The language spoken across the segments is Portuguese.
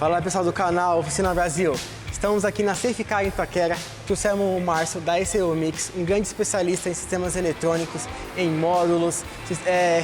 Fala pessoal do canal Oficina Brasil. Estamos aqui na Safecar em Itaquera, trouxemos o Márcio da ECU Mix, um grande especialista em sistemas eletrônicos, em módulos,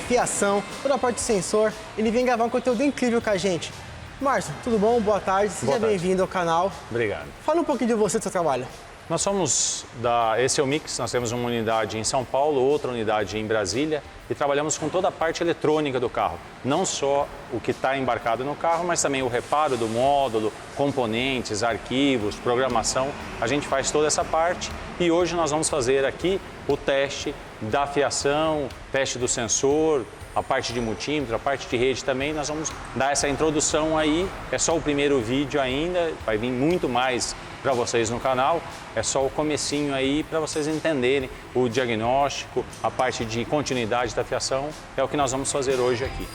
fiação, toda a parte do sensor. Ele vem gravar um conteúdo incrível com a gente. Márcio, tudo bom? Boa tarde, seja bem-vindo ao canal. Obrigado. Fala um pouquinho de você, do seu trabalho. Nós somos da ECU Mix, nós temos uma unidade em São Paulo, outra unidade em Brasília e trabalhamos com toda a parte eletrônica do carro. Não só o que está embarcado no carro, mas também o reparo do módulo, componentes, arquivos, programação. A gente faz toda essa parte e hoje nós vamos fazer aqui o teste da fiação, teste do sensor, a parte de multímetro, a parte de rede também. Nós vamos dar essa introdução aí, é só o primeiro vídeo ainda, vai vir muito mais para vocês no canal, é só o comecinho aí para vocês entenderem o diagnóstico, a parte de continuidade da fiação, é o que nós vamos fazer hoje aqui.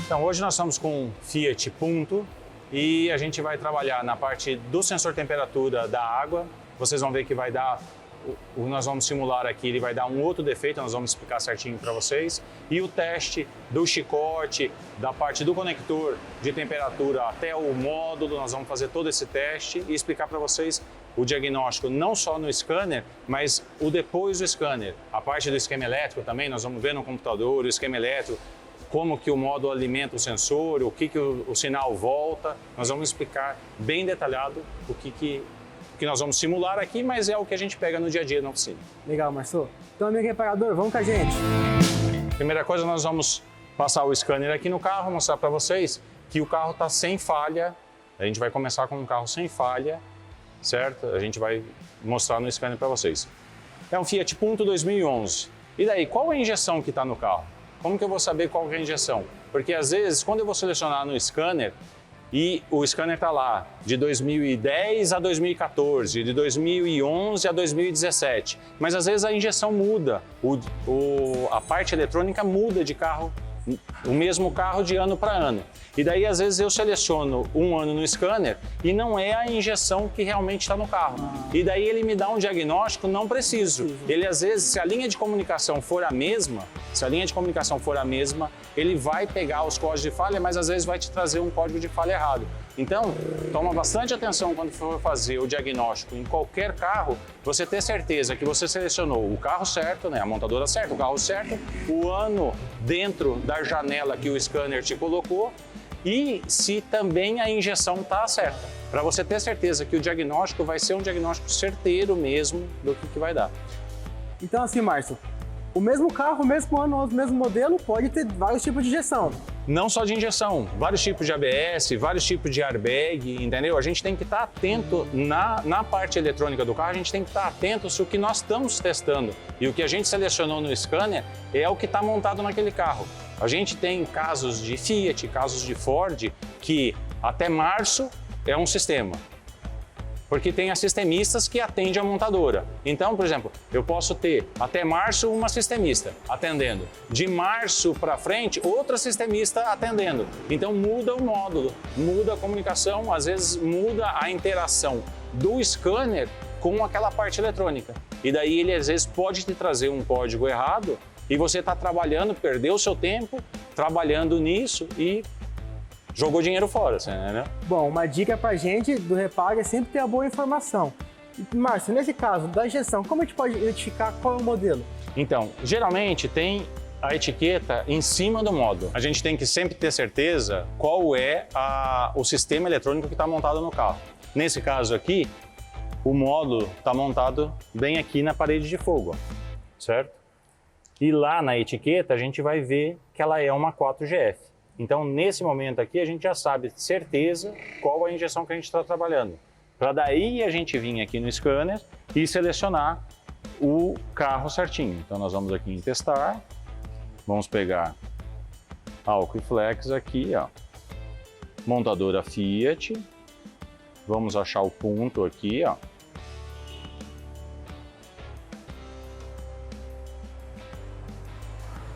Então hoje nós estamos com Fiat Punto e a gente vai trabalhar na parte do sensor temperatura da água. Vocês vão ver que vai dar, nós vamos simular aqui, ele vai dar um outro defeito, nós vamos explicar certinho para vocês. E o teste do chicote, da parte do conector de temperatura até o módulo, nós vamos fazer todo esse teste e explicar para vocês o diagnóstico não só no scanner, mas o depois do scanner. A parte do esquema elétrico também, nós vamos ver no computador o esquema elétrico, como que o módulo alimenta o sensor, o que o sinal volta. Nós vamos explicar bem detalhado o que nós vamos simular aqui, mas é o que a gente pega no dia a dia na oficina. Legal, Márcio. Então, amigo reparador, vamos com a gente. Primeira coisa, nós vamos passar o scanner aqui no carro, mostrar para vocês que o carro está sem falha. A gente vai começar com um carro sem falha, certo? A gente vai mostrar no scanner para vocês. É um Fiat Punto 2011. E daí, qual a injeção que está no carro? Como que eu vou saber qual que é a injeção? Porque às vezes, quando eu vou selecionar no scanner, e o scanner está lá de 2010 a 2014, de 2011 a 2017. Mas às vezes a injeção muda, a parte eletrônica muda de carro, o mesmo carro de ano para ano. E daí às vezes eu seleciono um ano no scanner e não é a injeção que realmente está no carro. E daí ele me dá um diagnóstico não preciso. Ele às vezes, se a linha de comunicação for a mesma, ele vai pegar os códigos de falha, mas às vezes vai te trazer um código de falha errado. Então, toma bastante atenção quando for fazer o diagnóstico em qualquer carro, você ter certeza que você selecionou o carro certo, né, a montadora certa, o carro certo, o ano dentro da janela que o scanner te colocou e se também a injeção está certa, para você ter certeza que o diagnóstico vai ser um diagnóstico certeiro mesmo do que vai dar. Então assim, Márcio, o mesmo carro, o mesmo ano, o mesmo modelo pode ter vários tipos de injeção. Não só de injeção, vários tipos de ABS, vários tipos de airbag, entendeu? A gente tem que estar atento na parte eletrônica do carro, a gente tem que estar atento se o que nós estamos testando e o que a gente selecionou no scanner é o que está montado naquele carro. A gente tem casos de Fiat, casos de Ford, que até março é um sistema. Porque tem as sistemistas que atendem a montadora. Então, por exemplo, eu posso ter até março uma sistemista atendendo. De março para frente, outra sistemista atendendo. Então muda o módulo, muda a comunicação, às vezes muda a interação do scanner com aquela parte eletrônica. E daí ele às vezes pode te trazer um código errado e você está trabalhando, perdeu o seu tempo trabalhando nisso e jogou dinheiro fora, né? Bom, uma dica pra gente do reparo é sempre ter a boa informação. Márcio, nesse caso da injeção, como a gente pode identificar qual é o modelo? Então, geralmente tem a etiqueta em cima do módulo. A gente tem que sempre ter certeza qual é o sistema eletrônico que está montado no carro. Nesse caso aqui, o módulo está montado bem aqui na parede de fogo, certo? E lá na etiqueta a gente vai ver que ela é uma 4GF. Então, nesse momento aqui, a gente já sabe de certeza qual a injeção que a gente está trabalhando. Para daí a gente vir aqui no scanner e selecionar o carro certinho. Então, nós vamos aqui em testar, vamos pegar álcool e flex aqui, ó, montadora Fiat, vamos achar o ponto aqui, ó.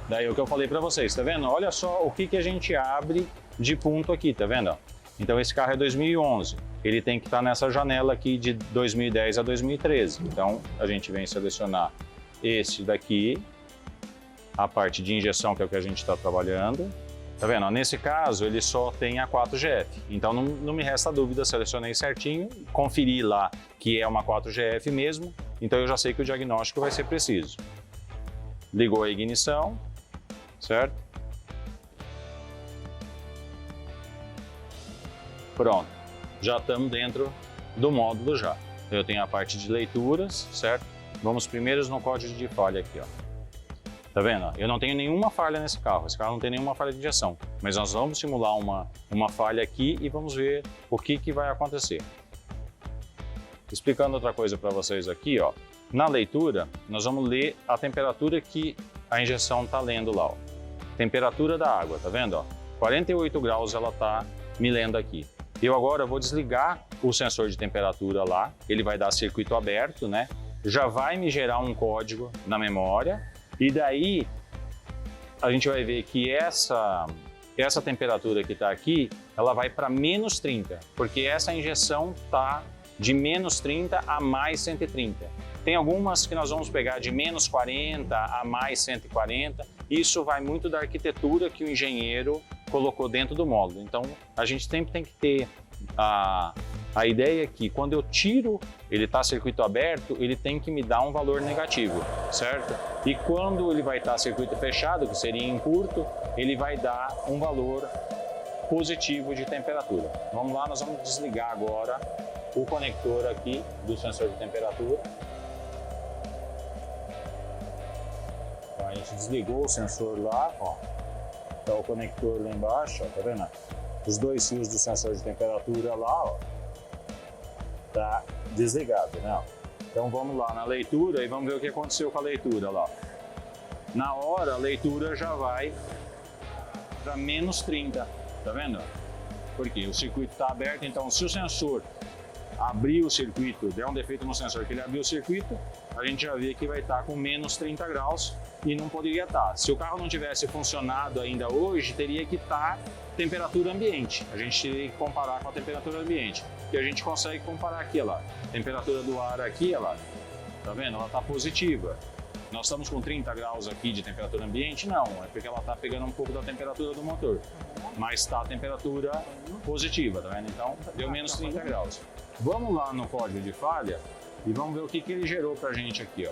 Daí o que eu falei para vocês, tá vendo? Olha só o que a gente abre de ponto aqui, tá vendo? Então esse carro é 2011, ele tem que estar nessa janela aqui de 2010 a 2013. Então a gente vem selecionar esse daqui, a parte de injeção, que é o que a gente está trabalhando. Tá vendo? Ó, nesse caso, ele só tem a 4GF. Então, não me resta dúvida, selecionei certinho, conferi lá que é uma 4GF mesmo, então eu já sei que o diagnóstico vai ser preciso. Ligou a ignição, certo? Pronto, já estamos dentro do módulo já. Eu tenho a parte de leituras, certo? Vamos primeiro no código de falha aqui, ó. Tá vendo? Eu não tenho nenhuma falha nesse carro, esse carro não tem nenhuma falha de injeção, mas nós vamos simular uma falha aqui e vamos ver o que vai acontecer. Explicando outra coisa para vocês aqui, ó. Na leitura, nós vamos ler a temperatura que a injeção está lendo lá, ó. Temperatura da água, tá vendo? Ó? 48 graus ela está me lendo aqui. Eu agora vou desligar o sensor de temperatura lá, ele vai dar circuito aberto, né? Já vai me gerar um código na memória. E daí, a gente vai ver que essa temperatura que está aqui, ela vai para menos 30, porque essa injeção está de menos 30 a mais 130. Tem algumas que nós vamos pegar de menos 40 a mais 140. Isso vai muito da arquitetura que o engenheiro colocou dentro do módulo. Então, a gente sempre tem que ter a ideia que quando eu tiro, ele está circuito aberto, ele tem que me dar um valor negativo, certo? E quando ele vai estar circuito fechado, que seria em curto, ele vai dar um valor positivo de temperatura. Vamos lá, nós vamos desligar agora o conector aqui do sensor de temperatura. Então, a gente desligou o sensor lá, ó. Tá o conector lá embaixo, ó, tá vendo? Os dois fios do sensor de temperatura lá, ó, tá desligado, né? Então vamos lá na leitura e vamos ver o que aconteceu com a leitura lá. Na hora a leitura já vai para menos 30, tá vendo? Porque o circuito está aberto, então se o sensor abrir o circuito, der um defeito no sensor que ele abriu o circuito, a gente já vê que vai estar com menos 30 graus e não poderia estar. Se o carro não tivesse funcionado ainda hoje, teria que estar temperatura ambiente. A gente teria que comparar com a temperatura ambiente. E a gente consegue comparar aqui, ó lá. Temperatura do ar aqui, ó lá. Tá vendo? Ela está positiva. Nós estamos com 30 graus aqui de temperatura ambiente? Não, é porque ela está pegando um pouco da temperatura do motor. Mas está a temperatura positiva, tá vendo? Então, deu menos 30 graus. Vamos lá no código de falha e vamos ver o que ele gerou pra gente aqui, ó.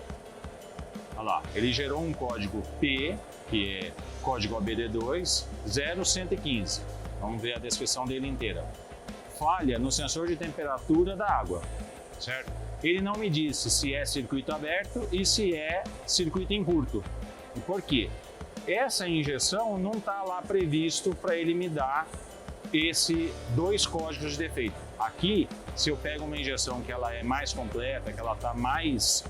Olha lá, ele gerou um código P, que é código ABD2 0115. Vamos ver a descrição dele inteira. Falha no sensor de temperatura da água, certo? Ele não me disse se é circuito aberto e se é circuito em curto. E por quê? Essa injeção não está lá previsto para ele me dar esses dois códigos de defeito. Aqui, se eu pego uma injeção que ela é mais completa, que ela está mais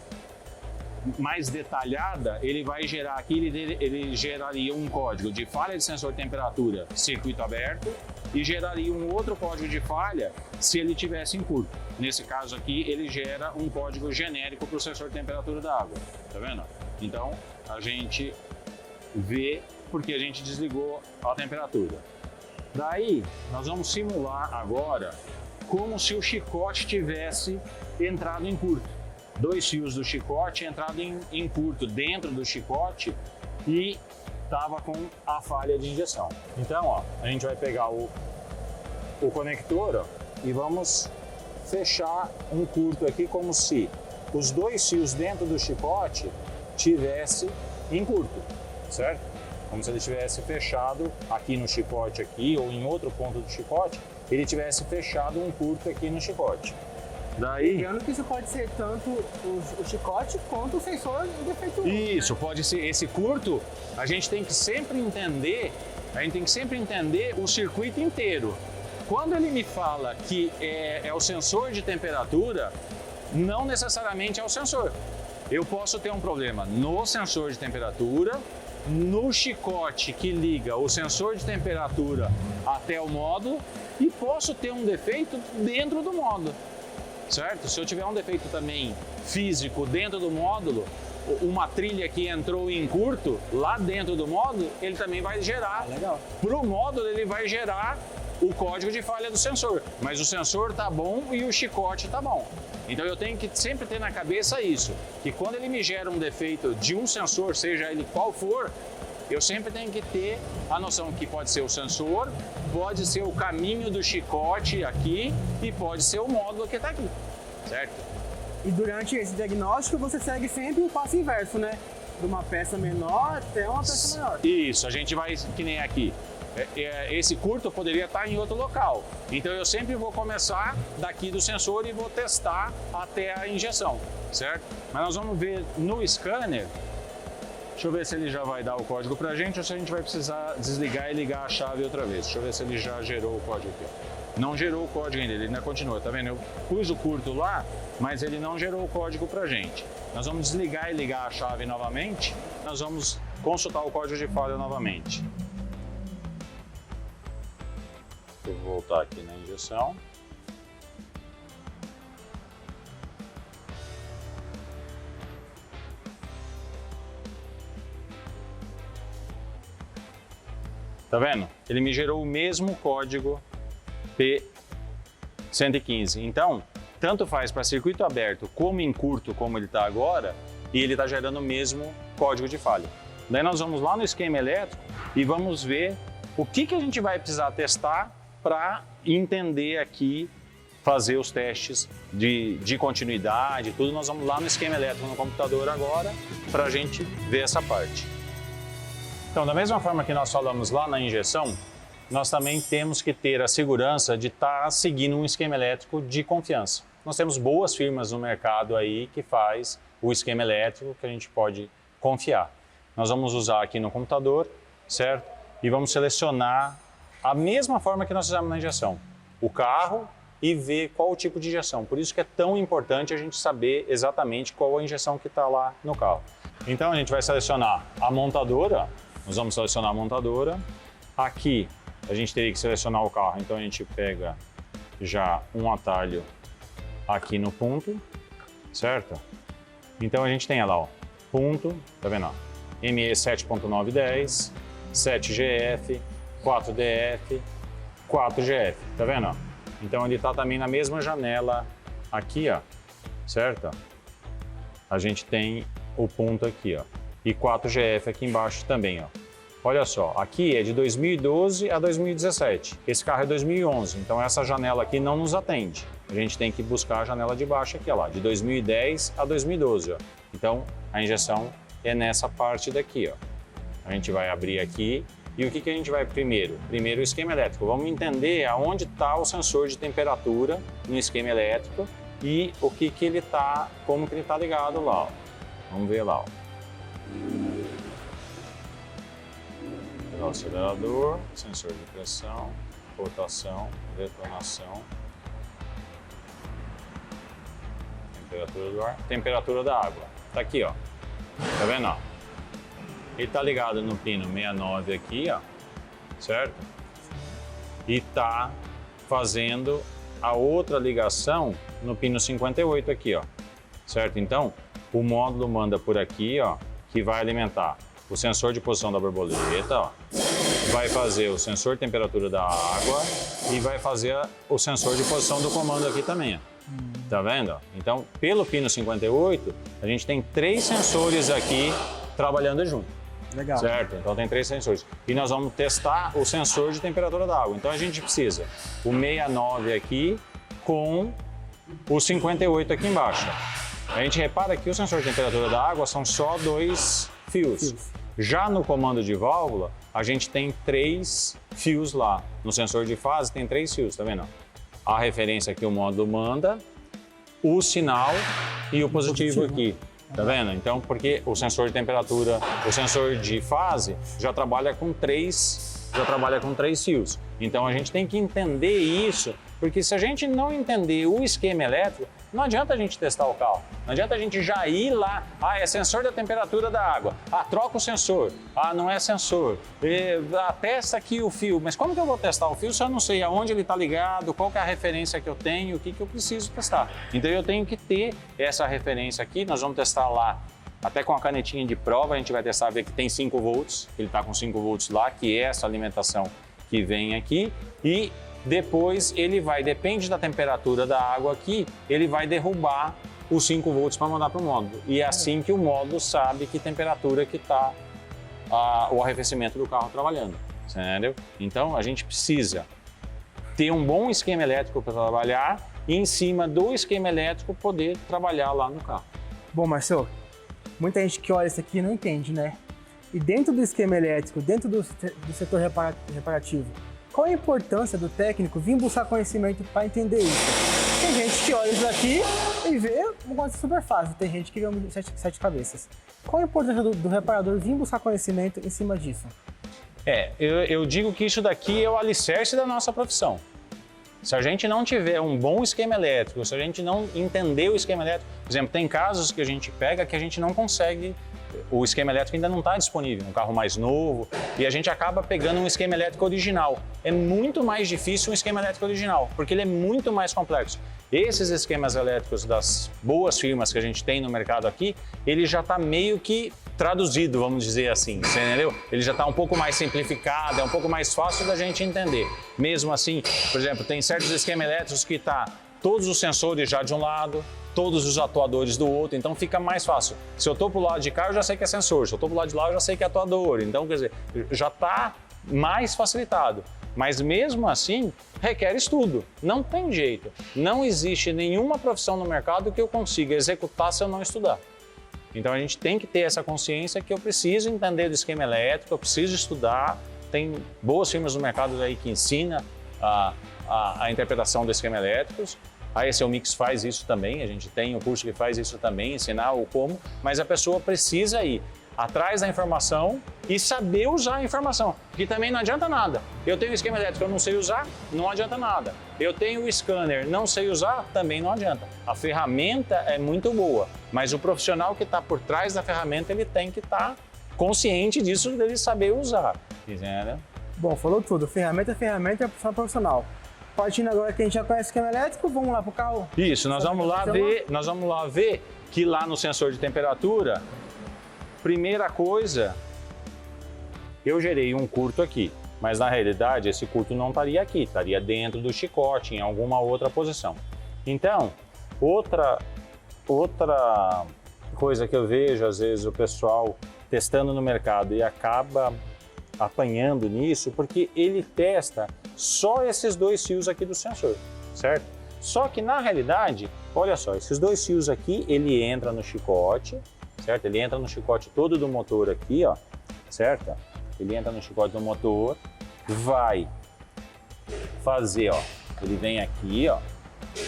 detalhada, ele vai gerar aqui, ele geraria um código de falha de sensor de temperatura, circuito aberto, e geraria um outro código de falha se ele tivesse em curto. Nesse caso aqui, ele gera um código genérico para o sensor de temperatura da água, tá vendo? Então, a gente vê porque a gente desligou a temperatura. Daí, nós vamos simular agora como se o chicote tivesse entrado em curto. Dois fios do chicote entrado em curto dentro do chicote e estava com a falha de injeção. Então, ó, a gente vai pegar o conector, ó, e vamos fechar um curto aqui como se os dois fios dentro do chicote tivesse em curto, certo? Como se ele tivesse fechado aqui no chicote aqui ou em outro ponto do chicote, ele tivesse fechado um curto aqui no chicote. Daí, lembrando que isso pode ser tanto o chicote quanto o sensor defeituoso. Isso, né? Pode ser esse curto, a gente tem que sempre entender o circuito inteiro. Quando ele me fala que é o sensor de temperatura, não necessariamente é o sensor. Eu posso ter um problema no sensor de temperatura, no chicote que liga o sensor de temperatura até o módulo e posso ter um defeito dentro do módulo. Certo? Se eu tiver um defeito também físico dentro do módulo, uma trilha que entrou em curto lá dentro do módulo, ele também vai gerar. Legal. Para o módulo ele vai gerar o código de falha do sensor, mas o sensor tá bom e o chicote tá bom. Então eu tenho que sempre ter na cabeça isso, que quando ele me gera um defeito de um sensor, seja ele qual for, eu sempre tenho que ter a noção que pode ser o sensor, pode ser o caminho do chicote aqui e pode ser o módulo que está aqui, certo? E durante esse diagnóstico você segue sempre o passo inverso, né? De uma peça menor até uma peça maior. Isso, a gente vai que nem aqui. Esse curto poderia estar em outro local. Então eu sempre vou começar daqui do sensor e vou testar até a injeção, certo? Mas nós vamos ver no scanner. Deixa eu ver se ele já vai dar o código pra gente ou se a gente vai precisar desligar e ligar a chave outra vez. Deixa eu ver se ele já gerou o código aqui. Não gerou o código ainda, ele ainda continua, tá vendo? Eu pus o curto lá, mas ele não gerou o código pra gente. Nós vamos desligar e ligar a chave novamente, nós vamos consultar o código de falha novamente. Vou voltar aqui na injeção. Tá vendo? Ele me gerou o mesmo código P115. Então, tanto faz para circuito aberto como em curto, como ele está agora, e ele está gerando o mesmo código de falha. Daí nós vamos lá no esquema elétrico e vamos ver o que a gente vai precisar testar para entender aqui, fazer os testes de continuidade, tudo. Nós vamos lá no esquema elétrico no computador agora para a gente ver essa parte. Então, da mesma forma que nós falamos lá na injeção, nós também temos que ter a segurança de estar seguindo um esquema elétrico de confiança. Nós temos boas firmas no mercado aí que faz o esquema elétrico que a gente pode confiar. Nós vamos usar aqui no computador, certo? E vamos selecionar a mesma forma que nós fizemos na injeção, o carro, e ver qual o tipo de injeção. Por isso que é tão importante a gente saber exatamente qual a injeção que está lá no carro. Então a gente vai selecionar a montadora. Nós vamos selecionar a montadora. Aqui a gente teria que selecionar o carro, então a gente pega já um atalho aqui no ponto, certo? Então a gente tem lá, ó, ponto, tá vendo? Ó, ME 7.910, 7GF, 4DF, 4GF, tá vendo? Ó? Então ele tá também na mesma janela aqui, ó, certo? A gente tem o ponto aqui, ó. E 4GF aqui embaixo também, ó. Olha só, aqui é de 2012 a 2017. Esse carro é 2011, então essa janela aqui não nos atende. A gente tem que buscar a janela de baixo aqui, ó lá, de 2010 a 2012, ó. Então a injeção é nessa parte daqui, ó. A gente vai abrir aqui e o que a gente vai primeiro? Primeiro o esquema elétrico. Vamos entender aonde está o sensor de temperatura no esquema elétrico e o que ele tá, como que ele tá ligado lá, ó. Vamos ver lá, ó. O acelerador, sensor de pressão, rotação, detonação, temperatura do ar, temperatura da água. Tá aqui, ó. Tá vendo, ó? Ele tá ligado no pino 69 aqui, ó, certo? E tá fazendo a outra ligação no pino 58 aqui, ó, certo? Então, o módulo manda por aqui, ó, que vai alimentar o sensor de posição da borboleta, ó, vai fazer o sensor de temperatura da água e vai fazer o sensor de posição do comando aqui também, ó. Tá vendo? Então, pelo pino 58, a gente tem 3 sensores aqui trabalhando junto. Legal. Certo? Então tem 3 sensores. E nós vamos testar o sensor de temperatura da água. Então a gente precisa o 69 aqui com o 58 aqui embaixo. A gente repara que o sensor de temperatura da água são só 2 fios. Já no comando de válvula, a gente tem 3 fios lá. No sensor de fase tem 3 fios, tá vendo? A referência que o módulo manda, o sinal e o positivo aqui. Tá vendo? Então, porque o sensor de temperatura, o sensor de fase já trabalha com 3 fios. Então a gente tem que entender isso, porque se a gente não entender o esquema elétrico, não adianta a gente testar o carro. Não adianta a gente já ir lá, é sensor da temperatura da água. Troca o sensor. Não é sensor. Testa aqui o fio. Mas como que eu vou testar o fio se eu não sei aonde ele está ligado, qual que é a referência que eu tenho, o que eu preciso testar? Então eu tenho que ter essa referência aqui. Nós vamos testar lá, até com a canetinha de prova, a gente vai testar, ver que tem 5 volts. Ele está com 5 volts lá, que é essa alimentação que vem aqui. E depois ele vai, depende da temperatura da água aqui, ele vai derrubar os 5 volts para mandar para o módulo. E é assim que o módulo sabe que temperatura que está o arrefecimento do carro trabalhando, entendeu? Então a gente precisa ter um bom esquema elétrico para trabalhar e em cima do esquema elétrico poder trabalhar lá no carro. Bom, Marcelo, muita gente que olha isso aqui não entende, né? E dentro do esquema elétrico, dentro do setor reparativo, qual a importância do técnico vir buscar conhecimento para entender isso? Tem gente que olha isso aqui e vê um negócio super fácil, tem gente que vê um sete cabeças. Qual a importância do reparador vir buscar conhecimento em cima disso? Eu digo que isso daqui é o alicerce da nossa profissão. Se a gente não tiver um bom esquema elétrico, se a gente não entender o esquema elétrico, por exemplo, tem casos que a gente pega que a gente não consegue, o esquema elétrico ainda não está disponível, um carro mais novo, e a gente acaba pegando um esquema elétrico original. É muito mais difícil um esquema elétrico original, porque ele é muito mais complexo. Esses esquemas elétricos das boas firmas que a gente tem no mercado aqui, ele já está meio que traduzido, vamos dizer assim, você entendeu? Ele já está um pouco mais simplificado, é um pouco mais fácil da gente entender. Mesmo assim, por exemplo, tem certos esquemas elétricos que tá todos os sensores já de um lado, todos os atuadores do outro, então fica mais fácil. Se eu estou para o lado de cá, eu já sei que é sensor, se eu estou para o lado de lá, eu já sei que é atuador. Então, quer dizer, já está mais facilitado. Mas mesmo assim, requer estudo. Não tem jeito. Não existe nenhuma profissão no mercado que eu consiga executar se eu não estudar. Então a gente tem que ter essa consciência que eu preciso entender do esquema elétrico, eu preciso estudar. Tem boas firmas no mercado aí que ensinam a interpretação dos esquemas elétricos. A ECU Mix faz isso também, a gente tem um curso que faz isso também, ensinar o como, mas a pessoa precisa ir atrás da informação e saber usar a informação, porque também não adianta nada. Eu tenho o esquema elétrico, eu não sei usar, não adianta nada. Eu tenho o scanner, não sei usar, também não adianta. A ferramenta é muito boa, mas o profissional que está por trás da ferramenta, ele tem que estar consciente disso, dele saber usar, entendeu? Bom, falou tudo. Ferramenta é profissional. Partindo agora que a gente já conhece o esquema elétrico, vamos lá para o carro? Isso, nós vamos lá ver que lá no sensor de temperatura, primeira coisa, eu gerei um curto aqui, mas na realidade esse curto não estaria aqui, estaria dentro do chicote, em alguma outra posição. Então, outra coisa que eu vejo, às vezes, o pessoal testando no mercado e acaba apanhando nisso, porque ele testa só esses 2 fios aqui do sensor, certo? Só que na realidade, olha só, esses 2 fios aqui, ele entra no chicote, certo? Ele entra no chicote todo do motor aqui, ó, certo? Ele entra no chicote do motor, vai fazer, ó, ele vem aqui, ó,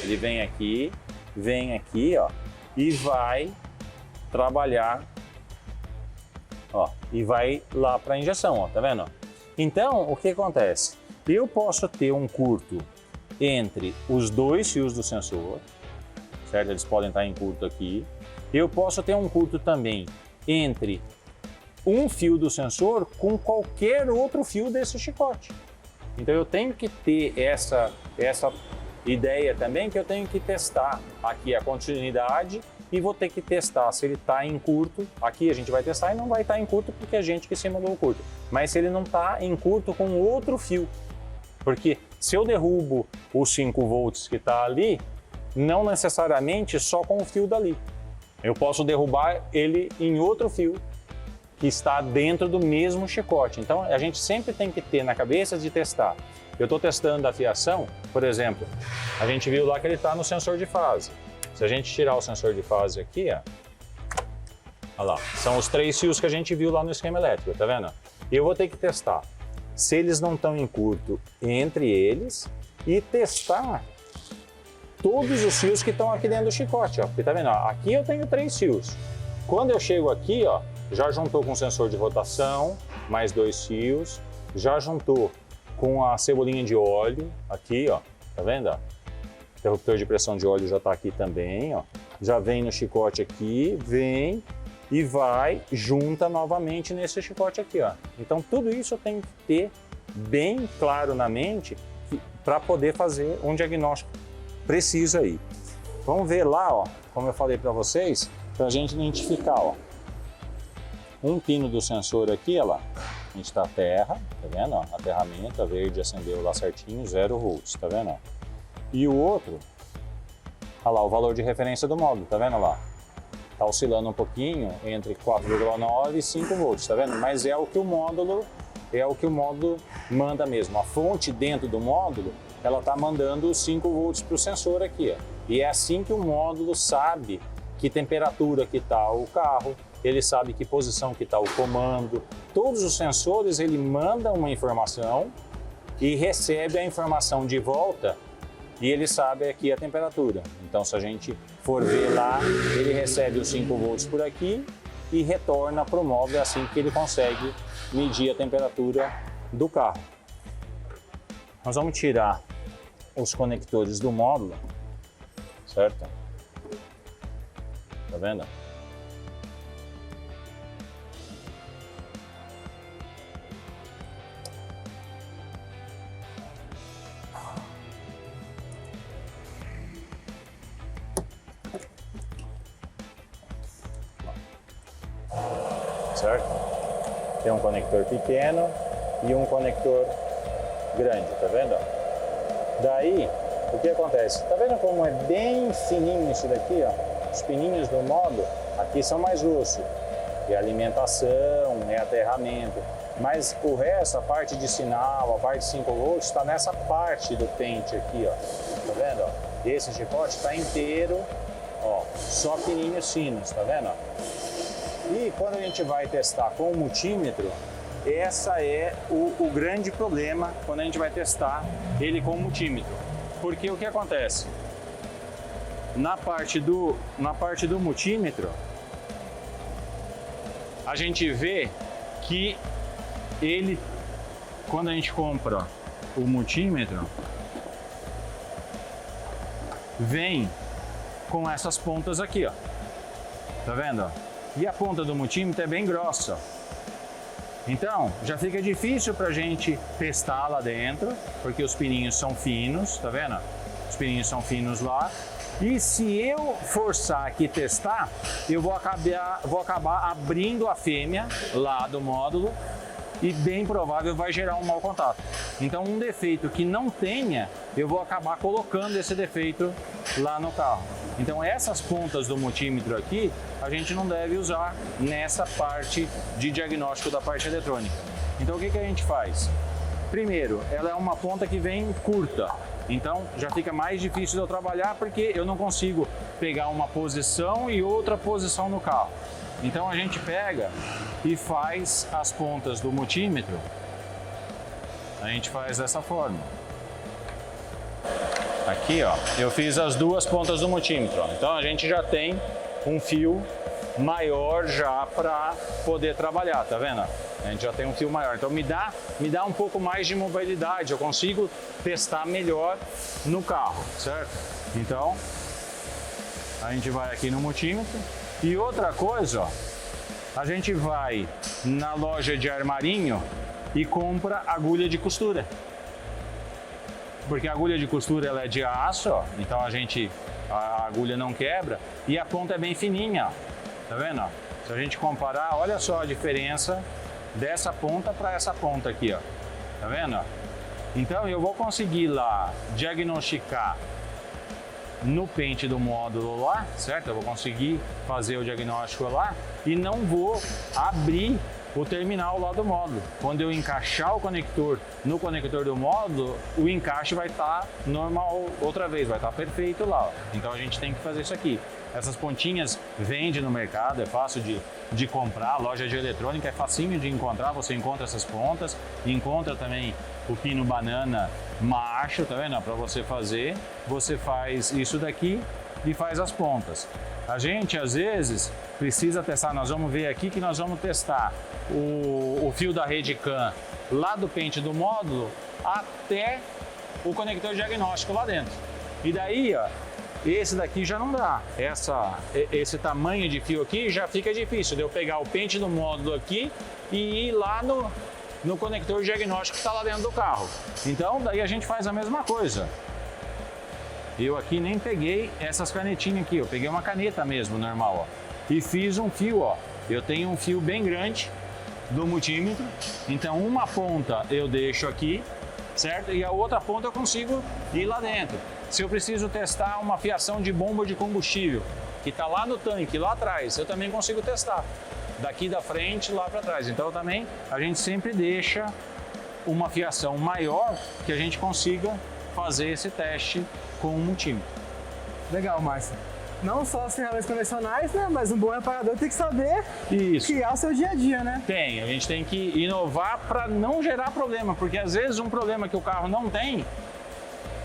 ele vem aqui, ó, e vai trabalhar, ó, e vai lá para a injeção, ó, tá vendo? Então, o que acontece? Eu posso ter um curto entre os 2 fios do sensor, certo? Eles podem estar em curto aqui. Eu posso ter um curto também entre um fio do sensor com qualquer outro fio desse chicote. Então eu tenho que ter essa ideia também, que eu tenho que testar aqui a continuidade e vou ter que testar se ele está em curto. Aqui a gente vai testar e não vai estar em curto porque a gente que simulou o curto. Mas se ele não está em curto com outro fio, porque se eu derrubo os 5 volts que está ali, não necessariamente só com o fio dali. Eu posso derrubar ele em outro fio que está dentro do mesmo chicote. Então, a gente sempre tem que ter na cabeça de testar. Eu estou testando a fiação, por exemplo, a gente viu lá que ele está no sensor de fase. Se a gente tirar o sensor de fase aqui, ó, olha lá, são os 3 fios que a gente viu lá no esquema elétrico, tá vendo? Eu vou ter que testar se eles não estão em curto entre eles e testar todos os fios que estão aqui dentro do chicote, ó. Porque tá vendo? Ó, aqui eu tenho 3 fios. Quando eu chego aqui, ó, já juntou com o sensor de rotação, mais 2 fios, já juntou com a cebolinha de óleo, aqui, ó, tá vendo? Ó? Interruptor de pressão de óleo já está aqui também, ó. Já vem no chicote aqui, vem e vai, junta novamente nesse chicote aqui, ó. Então tudo isso eu tenho que ter bem claro na mente para poder fazer um diagnóstico preciso aí. Vamos ver lá, ó, como eu falei para vocês, para a gente identificar, ó. Um pino do sensor aqui, ó lá, A gente está terra, tá vendo? Ó, aterramento, a verde acendeu lá certinho, 0 volts, tá vendo? E o outro, olha lá o valor de referência do módulo, tá vendo lá? Tá oscilando um pouquinho entre 4,9 e 5 volts, tá vendo? Mas é o que o módulo manda mesmo. A fonte dentro do módulo, ela tá mandando 5 volts para o sensor aqui, ó. E é assim que o módulo sabe que temperatura que está o carro, ele sabe que posição que está o comando. Todos os sensores, ele manda uma informação e recebe a informação de volta e ele sabe aqui a temperatura. Então, se a gente for ver lá, ele recebe os 5 volts por aqui e retorna para o módulo, é assim que ele consegue medir a temperatura do carro. Nós vamos tirar os conectores do módulo, certo? Tá vendo? Certo? Tem um conector pequeno e um conector grande, tá vendo? Daí, o que acontece? Tá vendo como é bem fininho isso daqui, ó? Os pininhos do módulo aqui são mais grossos. É alimentação, é aterramento. Mas o resto, a parte de sinal, a parte de 5 volts, está nessa parte do pente aqui, ó. Tá vendo? Ó? Esse chicote está inteiro, ó, só pininhos finos, tá vendo? E quando a gente vai testar com o multímetro, essa é o grande problema quando a gente vai testar ele com o multímetro. Porque o que acontece? Na parte do multímetro, a gente vê que ele, quando a gente compra o multímetro, vem com essas pontas aqui, ó. Tá vendo? E a ponta do multímetro é bem grossa. Então, já fica difícil para a gente testar lá dentro, porque os pininhos são finos, tá vendo? Os pininhos são finos lá. E se eu forçar aqui testar, eu vou acabar abrindo a fêmea lá do módulo e bem provável vai gerar um mau contato. Então, um defeito que não tenha, eu vou acabar colocando esse defeito lá no carro. Então, essas pontas do multímetro aqui, a gente não deve usar nessa parte de diagnóstico da parte eletrônica. Então, o que a gente faz? Primeiro, ela é uma ponta que vem curta. Então, já fica mais difícil de eu trabalhar porque eu não consigo pegar uma posição e outra posição no carro. Então, a gente pega e faz as pontas do multímetro. A gente faz dessa forma. Aqui, ó, eu fiz as duas pontas do multímetro. Ó. Então, a gente já tem um fio maior já para poder trabalhar, tá vendo? A gente já tem um fio maior. Então, me dá um pouco mais de mobilidade. Eu consigo testar melhor no carro, certo? Então, a gente vai aqui no multímetro. E outra coisa, ó, a gente vai na loja de armarinho e compra agulha de costura. Porque a agulha de costura ela é de aço, ó, então a agulha não quebra e a ponta é bem fininha, ó, tá vendo? Ó? Se a gente comparar, olha só a diferença dessa ponta para essa ponta aqui, ó, tá vendo? Ó? Então eu vou conseguir lá diagnosticar no pente do módulo lá, certo? Eu vou conseguir fazer o diagnóstico lá e não vou abrir o terminal lá do módulo. Quando eu encaixar o conector no conector do módulo, o encaixe vai estar normal outra vez, vai estar perfeito lá. Ó. Então a gente tem que fazer isso aqui. Essas pontinhas vende no mercado, é fácil de comprar, loja de eletrônica é facinho de encontrar, você encontra essas pontas, encontra também o pino banana macho, tá vendo? Para você fazer, você faz isso daqui e faz as pontas. A gente, às vezes, precisa testar, nós vamos ver aqui que nós vamos testar o fio da rede CAN lá do pente do módulo até o conector diagnóstico lá dentro. E daí, ó, esse daqui já não dá. Esse tamanho de fio aqui já fica difícil de eu pegar o pente do módulo aqui e ir lá no conector diagnóstico que está lá dentro do carro. Então, daí a gente faz a mesma coisa. Eu aqui nem peguei essas canetinhas aqui, eu peguei uma caneta mesmo, normal, ó. E fiz um fio, ó. Eu tenho um fio bem grande do multímetro. Então uma ponta eu deixo aqui, certo? E a outra ponta eu consigo ir lá dentro. Se eu preciso testar uma fiação de bomba de combustível, que está lá no tanque, lá atrás, eu também consigo testar. Daqui da frente, lá para trás. Então também a gente sempre deixa uma fiação maior que a gente consiga fazer esse teste com o multímetro. Legal, Márcio. Não só as ferramentas convencionais, né? Mas um bom reparador tem que saber criar o seu dia a dia, né? A gente tem que inovar para não gerar problema, porque às vezes um problema que o carro não tem,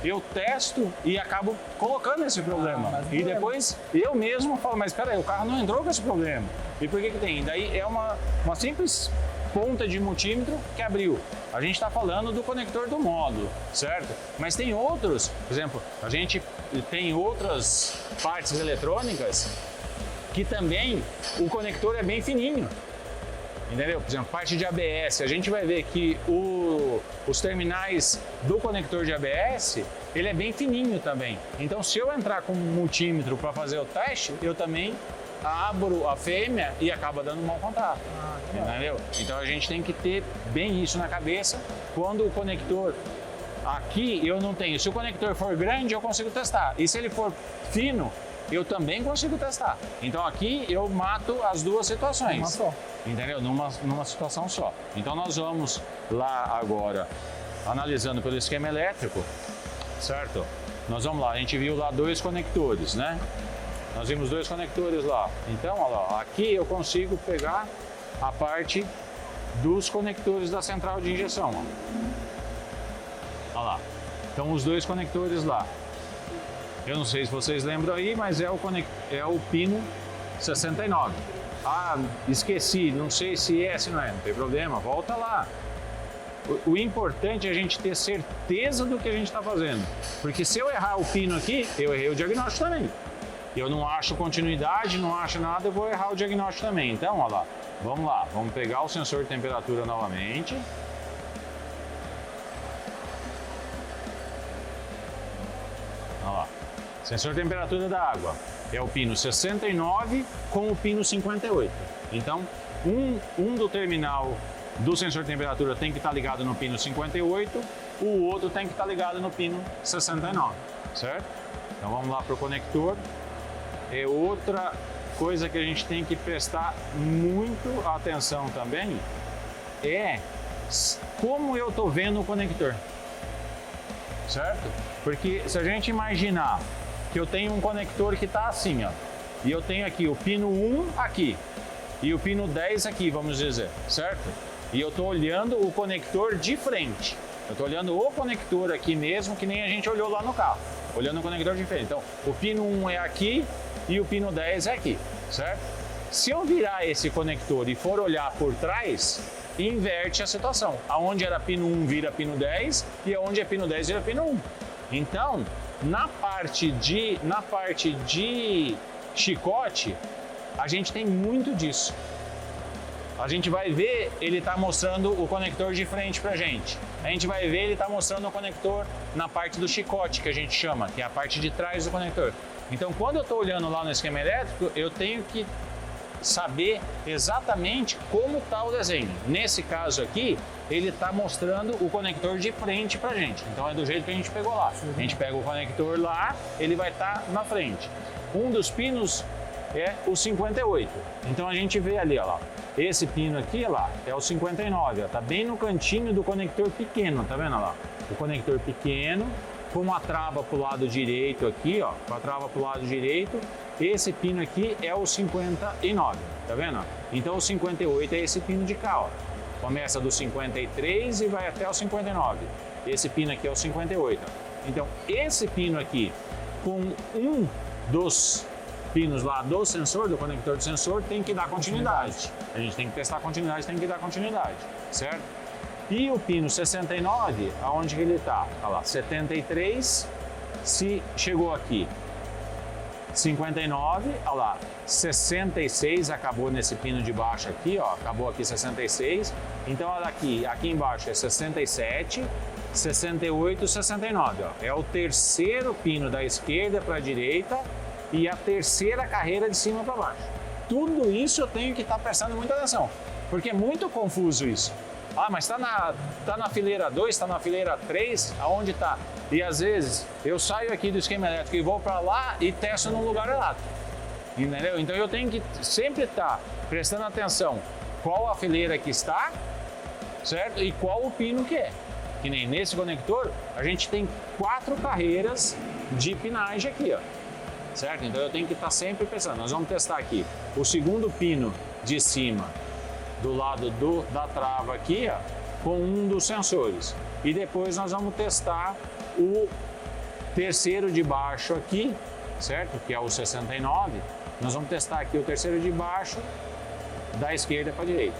eu testo e acabo colocando esse problema. E depois eu mesmo falo, mas espera aí, o carro não entrou com esse problema. E por que tem? Daí é uma simples ponta de multímetro que abriu. A gente está falando do conector do módulo, certo? Mas tem outros, por exemplo, a gente tem outras partes eletrônicas que também o conector é bem fininho. Entendeu? Por exemplo, parte de ABS, a gente vai ver que os terminais do conector de ABS, ele é bem fininho também. Então, se eu entrar com um multímetro para fazer o teste, eu também abro a fêmea e acaba dando mau contato. Entendeu? Então, a gente tem que ter bem isso na cabeça. Quando o conector aqui eu não tenho. Se o conector for grande, eu consigo testar. E se ele for fino, eu também consigo testar. Então, aqui eu mato as duas situações. Uma só. Entendeu? Numa situação só. Então nós vamos lá agora, analisando pelo esquema elétrico, certo? Nós vamos lá, a gente viu lá 2 conectores, né? Nós vimos 2 conectores lá. Então, olha lá, aqui eu consigo pegar a parte dos conectores da central de injeção. Olha lá. Então os 2 conectores lá. Eu não sei se vocês lembram aí, mas é o pino 69. Ah, esqueci, não sei se é, se não é, não tem problema, volta lá. O importante é a gente ter certeza do que a gente está fazendo. Porque se eu errar o pino aqui, eu errei o diagnóstico também. Eu não acho continuidade, não acho nada, eu vou errar o diagnóstico também. Então, olha lá, vamos pegar o sensor de temperatura novamente. Olha lá, sensor de temperatura da água. É o pino 69 com o pino 58. Então, um do terminal do sensor de temperatura tem que estar ligado no pino 58, o outro tem que estar ligado no pino 69, certo? Então vamos lá para o conector. É outra coisa que a gente tem que prestar muito atenção também, é como eu estou vendo o conector, certo? Porque se a gente imaginar que eu tenho um conector que está assim, ó, e eu tenho aqui o pino 1 aqui e o pino 10 aqui, vamos dizer, certo? E eu estou olhando o conector de frente. Eu estou olhando o conector aqui mesmo, que nem a gente olhou lá no carro, olhando o conector de frente. Então, o pino 1 é aqui e o pino 10 é aqui, certo? Se eu virar esse conector e for olhar por trás, inverte a situação. Aonde era pino 1 vira pino 10 e aonde é pino 10 vira pino 1. Então, na parte de chicote, a gente tem muito disso. A gente vai ver ele tá mostrando o conector de frente pra gente. A gente vai ver ele tá mostrando o conector na parte do chicote, que a gente chama, que é a parte de trás do conector. Então, quando eu estou olhando lá no esquema elétrico, eu tenho que saber exatamente como está o desenho. Nesse caso aqui, ele está mostrando o conector de frente pra gente. Então é do jeito que a gente pegou lá. A gente pega o conector lá, ele vai estar na frente. Um dos pinos é o 58. Então a gente vê ali, ó lá. Esse pino aqui, ó lá, é o 59. Ó, tá bem no cantinho do conector pequeno, tá vendo ó lá? O conector pequeno, com a trava pro lado direito aqui, ó, com a trava pro lado direito. Esse pino aqui é o 59, tá vendo? Então o 58 é esse pino de cá, ó. Começa do 53 e vai até o 59. Esse pino aqui é o 58. Então esse pino aqui, com um dos pinos lá do sensor, do conector do sensor, tem que dar continuidade. A gente tem que testar a continuidade, tem que dar continuidade, certo? E o pino 69, aonde que ele está? Olha lá, 73, se chegou aqui, 59, olha lá, 66, acabou nesse pino de baixo aqui, ó, acabou aqui 66. Então, olha aqui embaixo é 67, 68, 69, ó. É o terceiro pino da esquerda para a direita e a terceira carreira de cima para baixo. Tudo isso eu tenho que estar prestando muita atenção, Porque é muito confuso isso. Ah, mas tá na fileira 2, tá na fileira 3, aonde tá? E às vezes eu saio aqui do esquema elétrico e vou para lá e testo num lugar errado. Entendeu? Então eu tenho que sempre estar prestando atenção qual a fileira que está, certo? E qual o pino que é. Que nem nesse conector, a gente tem 4 carreiras de pinagem aqui, ó. Certo? Então eu tenho que estar sempre pensando. Nós vamos testar aqui o segundo pino de cima do lado da trava aqui, ó, com um dos sensores. E depois nós vamos testar o terceiro de baixo aqui, certo? Que é o 69. Nós vamos testar aqui o terceiro de baixo da esquerda para a direita.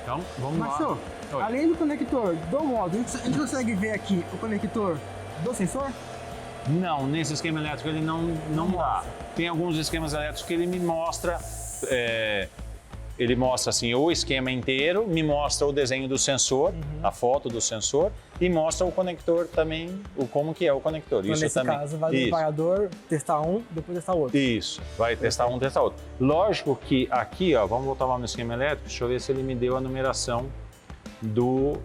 Então, vamos lá. Marcelo, além do conector do módulo, a gente consegue ver aqui o conector do sensor? Não, nesse esquema elétrico ele não dá. Tem alguns esquemas elétricos que ele me mostra, ele mostra assim o esquema inteiro, me mostra o desenho do sensor, a foto do sensor e mostra o conector também, como que é o conector. Então, isso nesse também. Caso, vai no separador, testar um, depois testar outro. Isso, vai testar um, testar outro. Lógico que aqui, ó, vamos voltar lá no esquema elétrico, deixa eu ver se ele me deu a numeração do...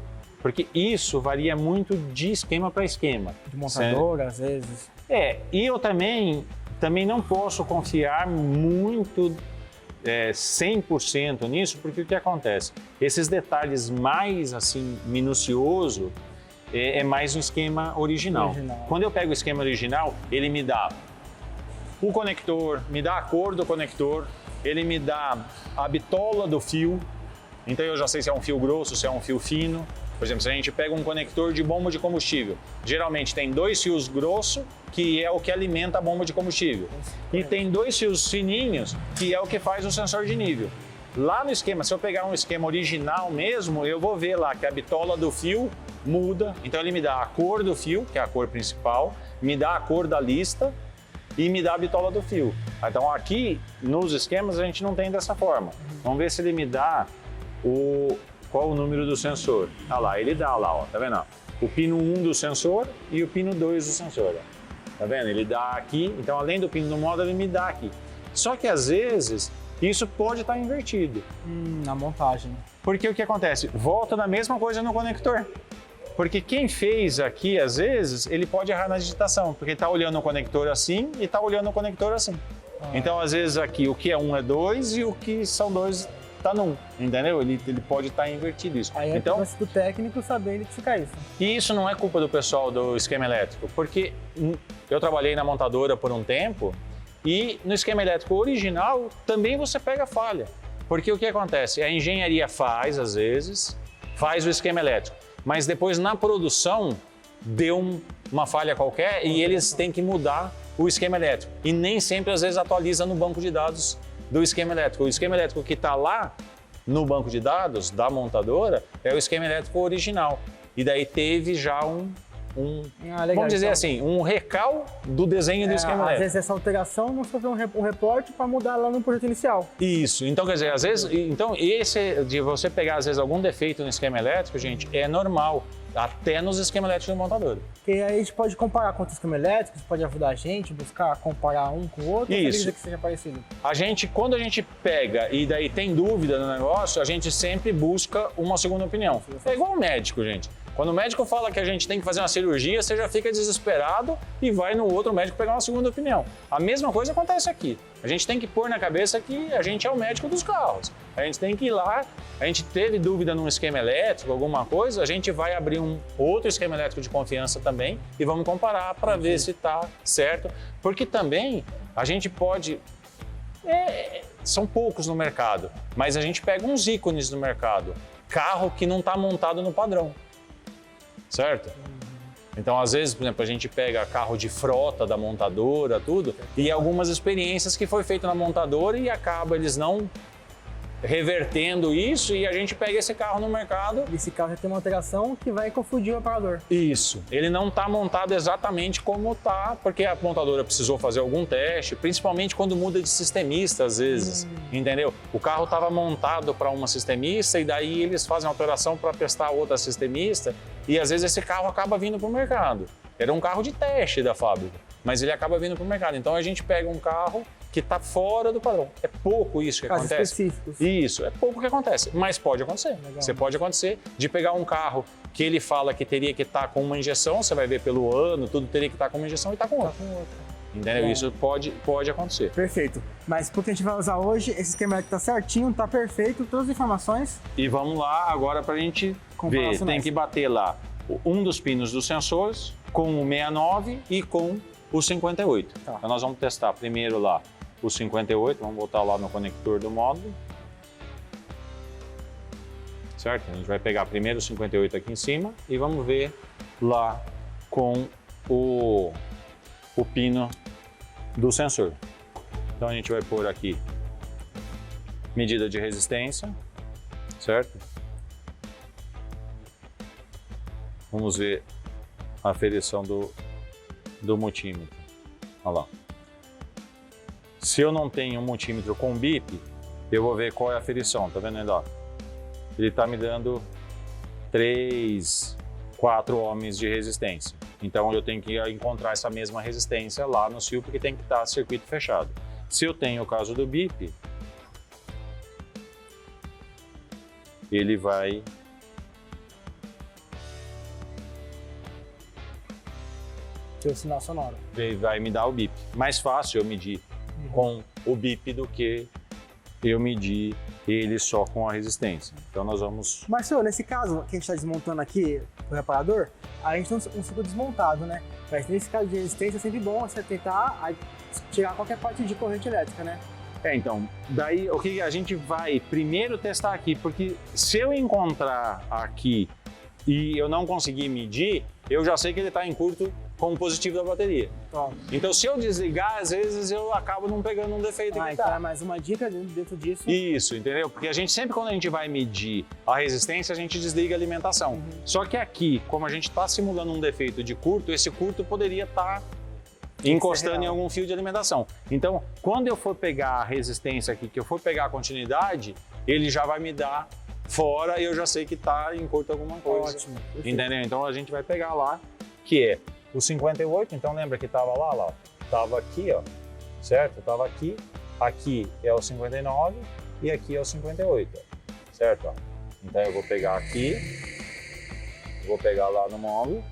Porque isso varia muito de esquema para esquema. De montador, às vezes. E eu também não posso confiar muito 100% nisso, porque o que acontece? Esses detalhes mais assim minucioso é mais no esquema original. Quando eu pego o esquema original, ele me dá o conector, me dá a cor do conector, ele me dá a bitola do fio, então eu já sei se é um fio grosso, se é um fio fino. Por exemplo, se a gente pega um conector de bomba de combustível, geralmente tem 2 fios grossos, que é o que alimenta a bomba de combustível. E tem 2 fios fininhos, que é o que faz o sensor de nível. Lá no esquema, se eu pegar um esquema original mesmo, eu vou ver lá que a bitola do fio muda. Então ele me dá a cor do fio, que é a cor principal, me dá a cor da lista e me dá a bitola do fio. Então aqui, nos esquemas, a gente não tem dessa forma. Vamos ver se ele me dá qual o número do sensor. Ah lá, ele dá lá, ó, tá vendo? O pino 1 do sensor e o pino 2 do sensor. Ó. Tá vendo? Ele dá aqui, então além do pino do módulo, ele me dá aqui. Só que às vezes, isso pode estar invertido. Na montagem. Porque o que acontece? Volta na mesma coisa no conector. Porque quem fez aqui, às vezes, ele pode errar na digitação, porque está olhando o conector assim e está olhando o conector assim. Então, às vezes, aqui o que é 1 é 2 e o que são 2 está num, entendeu? Ele pode estar invertido isso. Aí é então, do técnico saber identificar isso. E isso não é culpa do pessoal do esquema elétrico, porque eu trabalhei na montadora por um tempo e no esquema elétrico original também você pega falha. Porque o que acontece? A engenharia faz, às vezes, faz o esquema elétrico, mas depois na produção deu uma falha qualquer e eles têm que mudar o esquema elétrico. E nem sempre, às vezes, atualiza no banco de dados do esquema elétrico. O esquema elétrico que está lá no banco de dados da montadora é o esquema elétrico original. E daí teve já vamos dizer assim, um recal do desenho do esquema elétrico. Às vezes essa alteração não sofreu um reporte para mudar lá no projeto inicial. Isso. Então, quer dizer, às vezes, esse de você pegar, às vezes, algum defeito no esquema elétrico, gente, é normal. Até nos esquemas elétricos do montador. E aí a gente pode comparar com outros esquemas elétricos, pode ajudar a gente, buscar comparar um com o outro, isso. Que seja parecido. Quando a gente pega e daí tem dúvida no negócio, a gente sempre busca uma segunda opinião. É igual o médico, gente. Quando o médico fala que a gente tem que fazer uma cirurgia, você já fica desesperado e vai no outro médico pegar uma segunda opinião. A mesma coisa acontece aqui. A gente tem que pôr na cabeça que a gente é o médico dos carros. A gente tem que ir lá, a gente teve dúvida num esquema elétrico, alguma coisa, a gente vai abrir um outro esquema elétrico de confiança também e vamos comparar para ver se está certo. Porque também a gente pode... são poucos no mercado, mas a gente pega uns ícones no mercado. Carro que não está montado no padrão. Certo? Então, às vezes, por exemplo, a gente pega carro de frota da montadora, tudo, e algumas experiências que foi feito na montadora e acaba eles não revertendo isso e a gente pega esse carro no mercado. Esse carro já tem uma alteração que vai confundir o operador. Isso. Ele não está montado exatamente como está, porque a montadora precisou fazer algum teste, principalmente quando muda de sistemista, às vezes, entendeu? O carro estava montado para uma sistemista e daí eles fazem a alteração para testar outra sistemista e às vezes esse carro acaba vindo para o mercado. Era um carro de teste da fábrica, mas ele acaba vindo para o mercado. Então a gente pega um carro que está fora do padrão. É pouco isso que acontece. Específicos. Isso, é pouco que acontece, mas pode acontecer. Legal. Você pode acontecer de pegar um carro que ele fala que teria que estar com uma injeção, você vai ver pelo ano, tudo teria que estar com uma injeção e está com outra. Entendeu? Bom. Isso pode acontecer. Perfeito. Mas porque a gente vai usar hoje, esse esquema tá certinho, tá perfeito, todas as informações. E vamos lá agora para a gente ver. Tem que bater lá um dos pinos dos sensores com o 69 e com o 58. Tá. Então nós vamos testar primeiro lá o 58, vamos botar lá no conector do módulo. Certo? A gente vai pegar primeiro o 58 aqui em cima e vamos ver lá com o pino do sensor. Então a gente vai pôr aqui medida de resistência, certo? Vamos ver a aferição do multímetro. Olha lá. Se eu não tenho um multímetro com bip, eu vou ver qual é a aferição, tá vendo aí lá? Ele está me dando 3, 4 ohms de resistência. Então eu tenho que encontrar essa mesma resistência lá no fio, porque tem que estar circuito fechado. Se eu tenho o caso do bip, ele vai Tem o sinal sonoro. Ele vai me dar o bip. Mais fácil eu medir com o bip do que eu medir ele só com a resistência. Então nós vamos... Marcelo, nesse caso que a gente está desmontando aqui o reparador, a gente tem um ciclo desmontado, né? Mas nesse caso de resistência é sempre bom você tentar tirar qualquer parte de corrente elétrica, né? Então, daí o que a gente vai primeiro testar aqui, porque se eu encontrar aqui e eu não conseguir medir, eu já sei que ele está em curto com o positivo da bateria. Então, se eu desligar, às vezes eu acabo não pegando um defeito que então tá. é mais uma dica dentro disso. Isso, entendeu? Porque a gente sempre, quando a gente vai medir a resistência, a gente desliga a alimentação. Só que aqui, como a gente está simulando um defeito de curto, esse curto poderia estar encostando em algum fio de alimentação. Então, quando eu for pegar a resistência aqui, que eu for pegar a continuidade, ele já vai me dar fora e eu já sei que está em curto alguma coisa. Ótimo. Entendeu? Então a gente vai pegar lá, que é o 58, então lembra que estava lá, estava aqui, ó, certo? Estava aqui, aqui é o 59 e aqui é o 58, ó, certo? Ó. Então eu vou pegar aqui, vou pegar lá no móvel.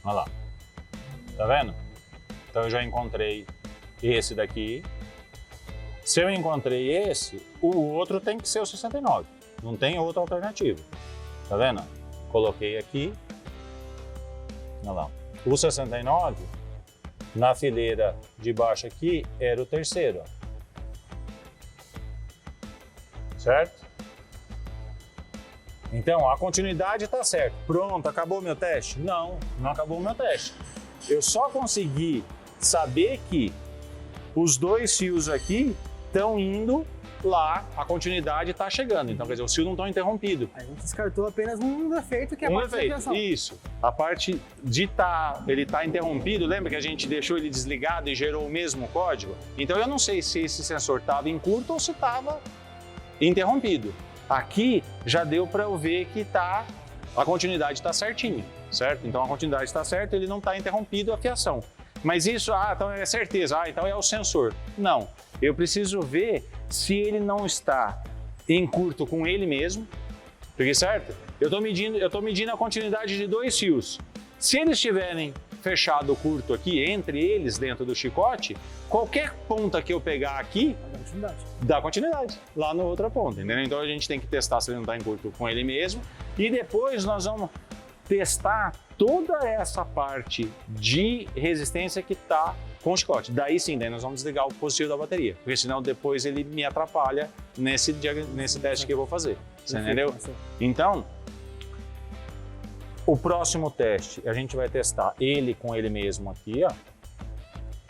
Olha lá, tá vendo? Então eu já encontrei esse daqui. Se eu encontrei esse, o outro tem que ser o 69. Não tem outra alternativa. Tá vendo? Coloquei aqui. Olha lá. O 69, na fileira de baixo aqui, era o terceiro. Certo? Então, a continuidade está certa. Pronto, acabou o meu teste? Não, não acabou o meu teste. Eu só consegui saber que os dois fios aqui estão indo lá, a continuidade está chegando. Então, quer dizer, os fios não estão interrompidos. A gente descartou apenas um defeito, que é a parte da fiação. Isso. A parte de ele tá interrompido, lembra que a gente deixou ele desligado e gerou o mesmo código? Então, eu não sei se esse sensor estava em curto ou se estava interrompido. Aqui já deu para eu ver que a continuidade está certinha, certo? Então, a continuidade está certa, ele não está interrompido a fiação. Mas isso, então é certeza, então é o sensor. Não, eu preciso ver se ele não está em curto com ele mesmo, porque certo? Eu estou medindo a continuidade de dois fios. Se eles estiverem fechado o curto aqui, entre eles, dentro do chicote, qualquer ponta que eu pegar aqui, dá continuidade lá na outra ponta, entendeu? Então a gente tem que testar se ele não está em curto com ele mesmo e depois nós vamos testar toda essa parte de resistência que está com o chicote. Daí sim, daí nós vamos desligar o positivo da bateria, porque senão depois ele me atrapalha nesse teste que eu vou fazer, você entendeu? Então, o próximo teste, a gente vai testar ele com ele mesmo aqui, ó,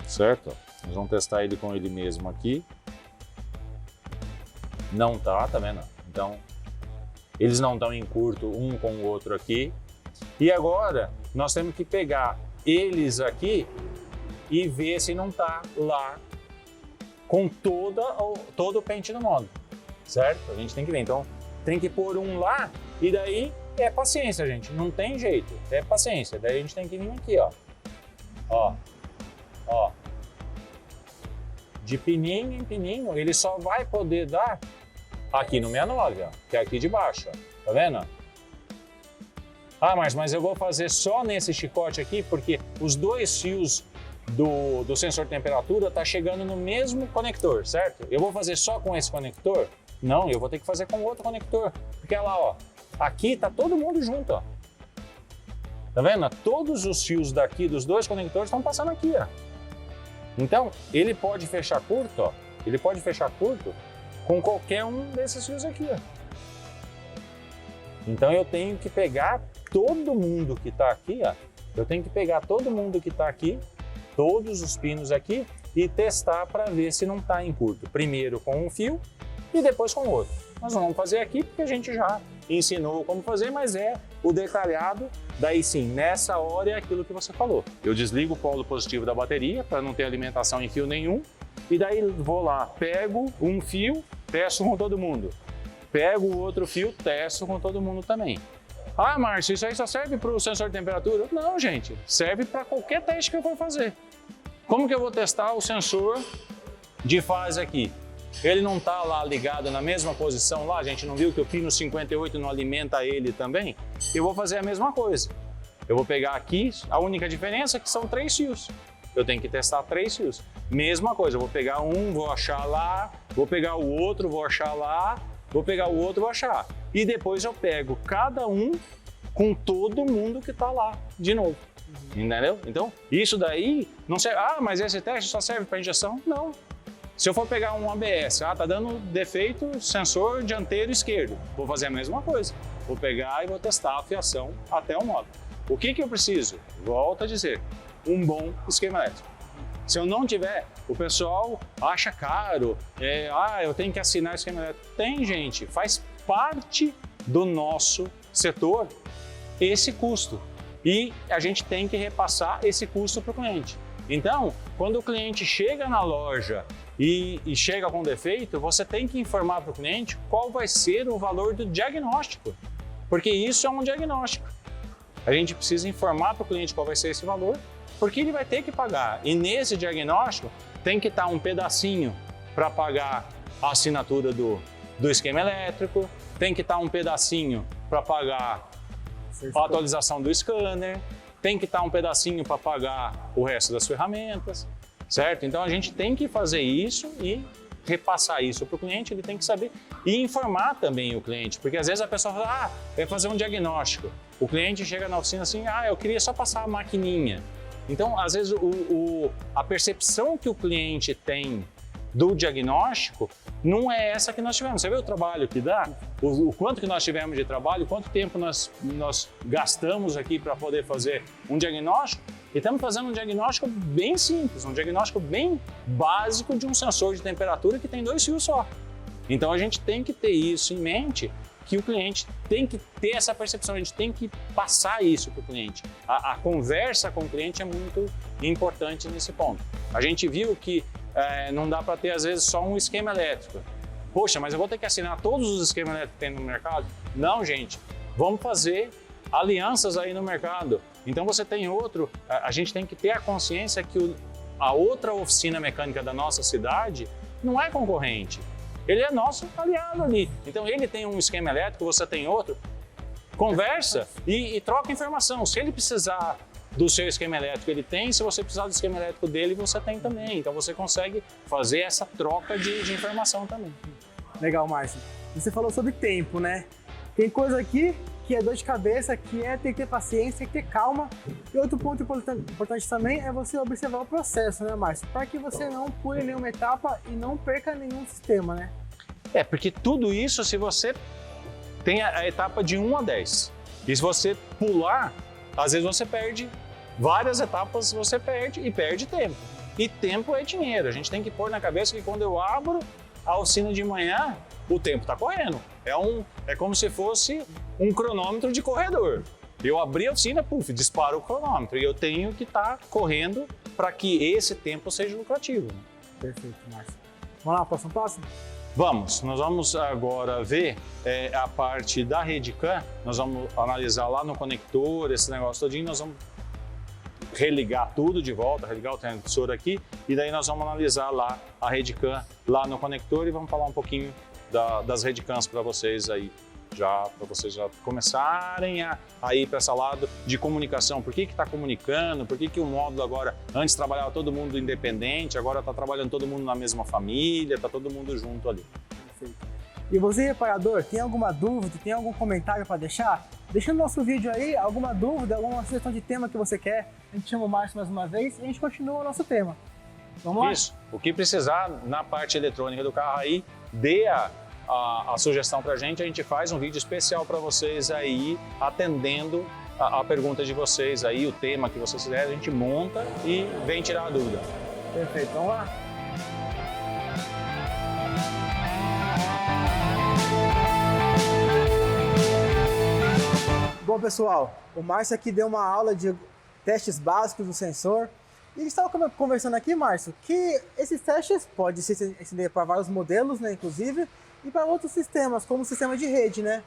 certo? Nós vamos testar ele com ele mesmo aqui. Não tá vendo? Então, eles não estão em curto um com o outro aqui. E agora, nós temos que pegar eles aqui e ver se não tá lá com todo o pente no módulo, certo? A gente tem que ver. Então, tem que pôr um lá e daí é paciência, gente. Não tem jeito. É paciência. Daí a gente tem que vir aqui, ó. Ó. Ó. De pininho em pininho, ele só vai poder dar aqui no 69, ó. Que é aqui de baixo, ó. Tá vendo? Ah, mas eu vou fazer só nesse chicote aqui, porque os dois fios do sensor de temperatura tá chegando no mesmo conector, certo? Eu vou fazer só com esse conector? Não, eu vou ter que fazer com outro conector. Porque olha lá, ó. Aqui tá todo mundo junto, ó. Tá vendo? Todos os fios daqui dos dois conectores estão passando aqui, ó. Então, ele pode fechar curto, ó. Ele pode fechar curto com qualquer um desses fios aqui, ó. Então, eu tenho que pegar todo mundo que tá aqui, ó. Eu tenho que pegar todo mundo que tá aqui, todos os pinos aqui, e testar para ver se não tá em curto. Primeiro com um fio e depois com o outro. Nós não vamos fazer aqui porque a gente já ensinou como fazer, mas é o detalhado. Daí sim, nessa hora é aquilo que você falou. Eu desligo o polo positivo da bateria para não ter alimentação em fio nenhum. E daí vou lá, pego um fio, testo com todo mundo. Pego o outro fio, testo com todo mundo também. Ah, Márcio, isso aí só serve para o sensor de temperatura? Não, gente. Serve para qualquer teste que eu for fazer. Como que eu vou testar o sensor de fase aqui? Ele não está lá ligado na mesma posição lá? A gente não viu que o pino 58 não alimenta ele também? Eu vou fazer a mesma coisa. Eu vou pegar aqui, a única diferença é que são 3 fios. Eu tenho que testar 3 fios. Mesma coisa, eu vou pegar um, vou achar lá, vou pegar o outro, vou achar lá, vou pegar o outro, vou achar. E depois eu pego cada um com todo mundo que está lá de novo. Entendeu? Então, isso daí não serve. Ah, mas esse teste só serve para injeção? Não. Se eu for pegar um ABS, tá dando defeito sensor dianteiro esquerdo, vou fazer a mesma coisa. Vou pegar e vou testar a fiação até o módulo. O que eu preciso? Volto a dizer, um bom esquema elétrico. Se eu não tiver, o pessoal acha caro, eu tenho que assinar o esquema elétrico. Tem, gente, faz parte do nosso setor esse custo. E a gente tem que repassar esse custo para o cliente. Então, quando o cliente chega na loja e chega com defeito, você tem que informar para o cliente qual vai ser o valor do diagnóstico, porque isso é um diagnóstico. A gente precisa informar para o cliente qual vai ser esse valor, porque ele vai ter que pagar. E nesse diagnóstico tem que estar um pedacinho para pagar a assinatura do esquema elétrico, tem que estar um pedacinho para pagar a atualização do scanner, tem que estar um pedacinho para pagar o resto das ferramentas, certo? Então a gente tem que fazer isso e repassar isso para o cliente, ele tem que saber e informar também o cliente, porque às vezes a pessoa fala, vai fazer um diagnóstico. O cliente chega na oficina assim, eu queria só passar a maquininha. Então, às vezes, a percepção que o cliente tem do diagnóstico não é essa que nós tivemos. Você vê o trabalho que dá? O quanto que nós tivemos de trabalho, quanto tempo nós gastamos aqui para poder fazer um diagnóstico? E estamos fazendo um diagnóstico bem simples, um diagnóstico bem básico de um sensor de temperatura que tem 2 fios só. Então a gente tem que ter isso em mente, que o cliente tem que ter essa percepção, a gente tem que passar isso para o cliente. A conversa com o cliente é muito importante nesse ponto. A gente viu que não dá para ter, às vezes, só um esquema elétrico. Poxa, mas eu vou ter que assinar todos os esquemas elétricos que tem no mercado? Não, gente. Vamos fazer alianças aí no mercado. Então você tem outro, a gente tem que ter a consciência que a outra oficina mecânica da nossa cidade não é concorrente. Ele é nosso aliado ali. Então ele tem um esquema elétrico, você tem outro. Conversa e troca informação. Se ele precisar do seu esquema elétrico, ele tem. Se você precisar do esquema elétrico dele, você tem também. Então você consegue fazer essa troca de informação também. Legal, Márcio. Você falou sobre tempo, né? Tem coisa aqui que é dor de cabeça, que tem que ter paciência, tem que ter calma. E outro ponto importante também é você observar o processo, né, Márcio? Para que você não pule nenhuma etapa e não perca nenhum sistema, né? Porque tudo isso, se você tem a etapa de 1 a 10. E se você pular, às vezes você perde várias etapas, você perde e perde tempo. E tempo é dinheiro. A gente tem que pôr na cabeça que quando eu abro a oficina de manhã, o tempo está correndo. É como se fosse um cronômetro de corredor. Eu abri a oficina, dispara o cronômetro. E eu tenho que estar correndo para que esse tempo seja lucrativo. Perfeito, Márcio. Vamos lá, próximo passo? Nós vamos agora ver a parte da rede CAN, nós vamos analisar lá no conector, esse negócio todinho, nós vamos religar tudo de volta, religar o transmissor aqui, e daí nós vamos analisar lá a rede CAN lá no conector e vamos falar um pouquinho das rede CANs para vocês aí, para vocês já começarem a ir para esse lado de comunicação. Por que está comunicando? Por que o módulo agora, antes trabalhava todo mundo independente, agora está trabalhando todo mundo na mesma família, está todo mundo junto ali. Perfeito. E você, reparador, tem alguma dúvida, tem algum comentário para deixar? Deixa no nosso vídeo aí alguma dúvida, alguma sugestão de tema que você quer. A gente chama o Márcio mais uma vez e a gente continua o nosso tema. Vamos lá? Isso. O que precisar na parte eletrônica do carro aí, dê a sugestão para a gente faz um vídeo especial para vocês aí, atendendo a pergunta de vocês aí, o tema que vocês quiserem, a gente monta e vem tirar a dúvida. Perfeito, vamos lá? Bom, pessoal, o Márcio aqui deu uma aula de testes básicos do sensor. E a gente estava conversando aqui, Márcio, que esses testes podem se estender para vários modelos, né, inclusive, e para outros sistemas, como o sistema de rede, né?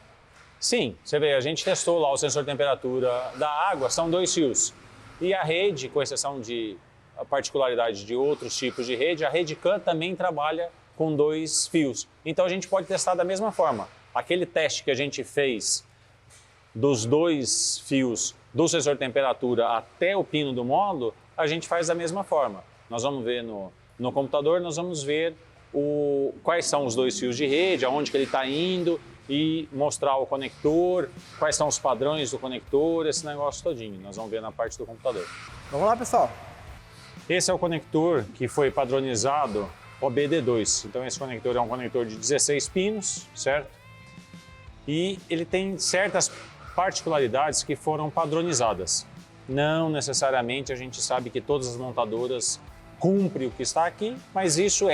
Sim, você vê, a gente testou lá o sensor de temperatura da água, são 2 fios. E a rede, com exceção de particularidade de outros tipos de rede, a rede CAN também trabalha com 2 fios. Então a gente pode testar da mesma forma. Aquele teste que a gente fez dos 2 fios do sensor de temperatura até o pino do módulo, a gente faz da mesma forma. Nós vamos ver no computador, nós vamos ver quais são os 2 fios de rede, aonde que ele está indo e mostrar o conector, quais são os padrões do conector, esse negócio todinho. Nós vamos ver na parte do computador. Vamos lá, pessoal. Esse é o conector que foi padronizado OBD2. Então esse conector é um conector de 16 pinos, certo? E ele tem certas particularidades que foram padronizadas. Não necessariamente a gente sabe que todas as montadoras cumprem o que está aqui, mas isso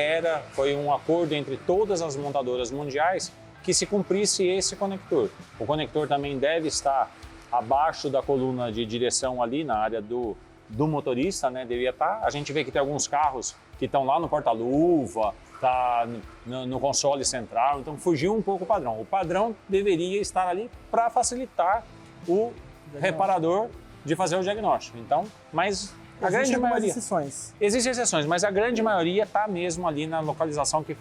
foi um acordo entre todas as montadoras mundiais que se cumprisse esse conector. O conector também deve estar abaixo da coluna de direção ali na área do motorista, né? Devia estar. A gente vê que tem alguns carros que estão lá no porta-luva, tá no console central, então fugiu um pouco o padrão. O padrão deveria estar ali para facilitar o reparador de fazer o diagnóstico. Então, mas a grande maioria... Existem exceções, mas a grande maioria está mesmo ali na localização que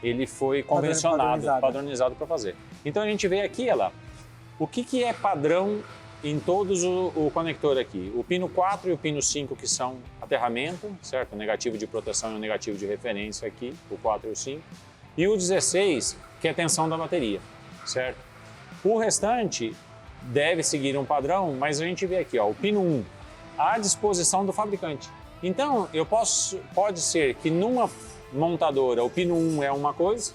ele foi convencionado, padronizado para fazer. Então a gente vê aqui, olha lá, o que é padrão em todos o conector aqui. O pino 4 e o pino 5 que são aterramento, certo? O negativo de proteção e o negativo de referência aqui, o 4 e o 5. E o 16, que é a tensão da bateria, certo? O restante deve seguir um padrão, mas a gente vê aqui, ó, o pino 1, à disposição do fabricante. Então, pode ser que numa montadora o pino 1 é uma coisa,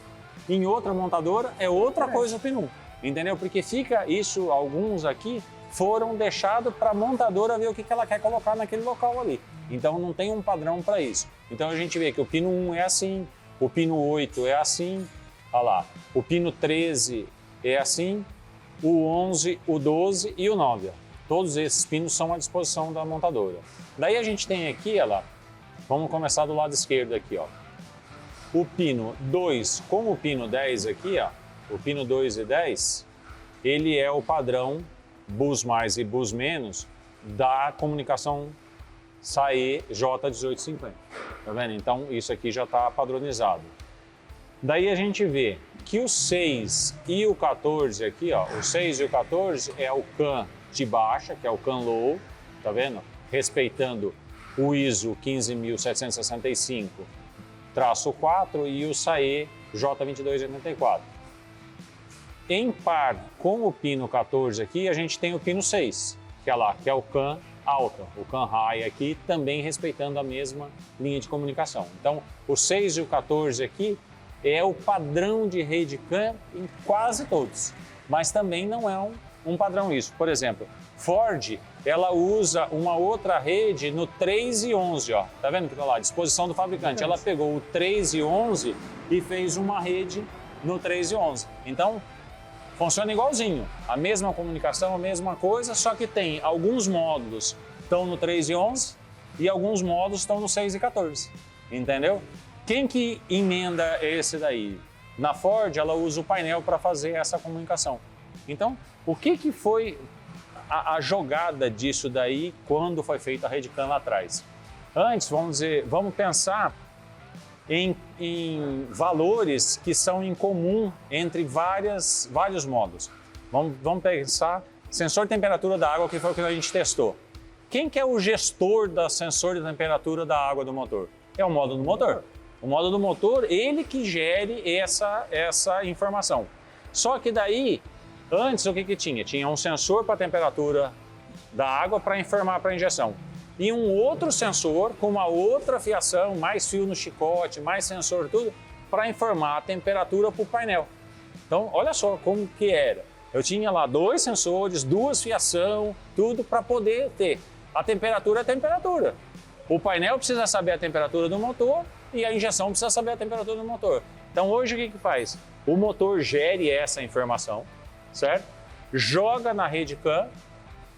em outra montadora é outra coisa o pino 1, entendeu? Porque fica isso, alguns aqui foram deixados para a montadora ver o que ela quer colocar naquele local ali. Então não tem um padrão para isso. Então a gente vê que o pino 1 é assim, o pino 8 é assim, olha lá, o pino 13 é assim, o 11, o 12 e o 9. Todos esses pinos são à disposição da montadora. Daí a gente tem aqui, olha lá, vamos começar do lado esquerdo aqui, ó. O pino 2 com o pino 10 aqui, ó, o pino 2 e 10, ele é o padrão bus mais e bus menos da comunicação SAE J1850, tá vendo? Então isso aqui já está padronizado. Daí a gente vê que o 6 e o 14 aqui, ó, o 6 e o 14 é o CAN de baixa, que é o CAN low, tá vendo? Respeitando o ISO 15765-4 e o SAE J2284. Em par com o pino 14 aqui, a gente tem o pino 6, que é o CAN alta, o CAN high aqui, também respeitando a mesma linha de comunicação. Então, o 6 e o 14 aqui é o padrão de rede CAN em quase todos, mas também não é um padrão isso. Por exemplo, Ford, ela usa uma outra rede no 3 e 11, ó. Tá vendo que tá lá, à disposição do fabricante. Ela pegou o 3 e 11 e fez uma rede no 3 e 11. Então, funciona igualzinho, a mesma comunicação, a mesma coisa, só que tem alguns módulos estão no 3 e 11 e alguns módulos estão no 6 e 14, entendeu? Quem que emenda esse daí? Na Ford, ela usa o painel para fazer essa comunicação. Então, o que foi a jogada disso daí quando foi feita a RedCam lá atrás? Antes, vamos pensar em valores que são em comum entre vários modos. Vamos pensar sensor de temperatura da água, que foi o que a gente testou. Quem que é o gestor da sensor de temperatura da água do motor? É o módulo do motor. O módulo do motor, ele que gere essa informação. Só que daí, antes o que tinha? Tinha um sensor para a temperatura da água para informar para a injeção. E um outro sensor com uma outra fiação, mais fio no chicote, mais sensor, tudo, para informar a temperatura para o painel. Então, olha só como que era. Eu tinha lá 2 sensores, 2 fiação, tudo para poder ter. A temperatura é a temperatura. O painel precisa saber a temperatura do motor e a injeção precisa saber a temperatura do motor. Então hoje o que faz? O motor gere essa informação, certo? Joga na RedCam,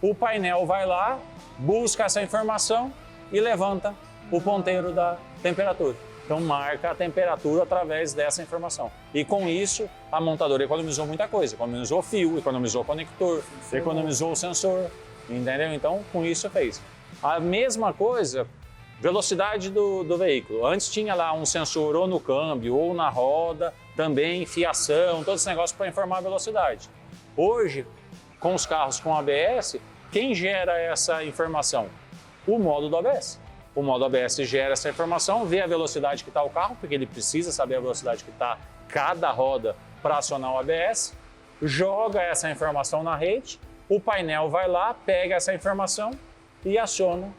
o painel vai lá, busca essa informação e levanta o ponteiro da temperatura. Então marca a temperatura através dessa informação. E com isso a montadora economizou muita coisa. Economizou fio, economizou conector, economizou o sensor, entendeu? Então com isso fez. A mesma coisa, velocidade do veículo. Antes tinha lá um sensor ou no câmbio ou na roda, também fiação, todo esse negócio para informar a velocidade. Hoje, com os carros com ABS, quem gera essa informação? O módulo do ABS. O módulo ABS gera essa informação, vê a velocidade que está o carro, porque ele precisa saber a velocidade que está cada roda para acionar o ABS, joga essa informação na rede, o painel vai lá, pega essa informação e aciona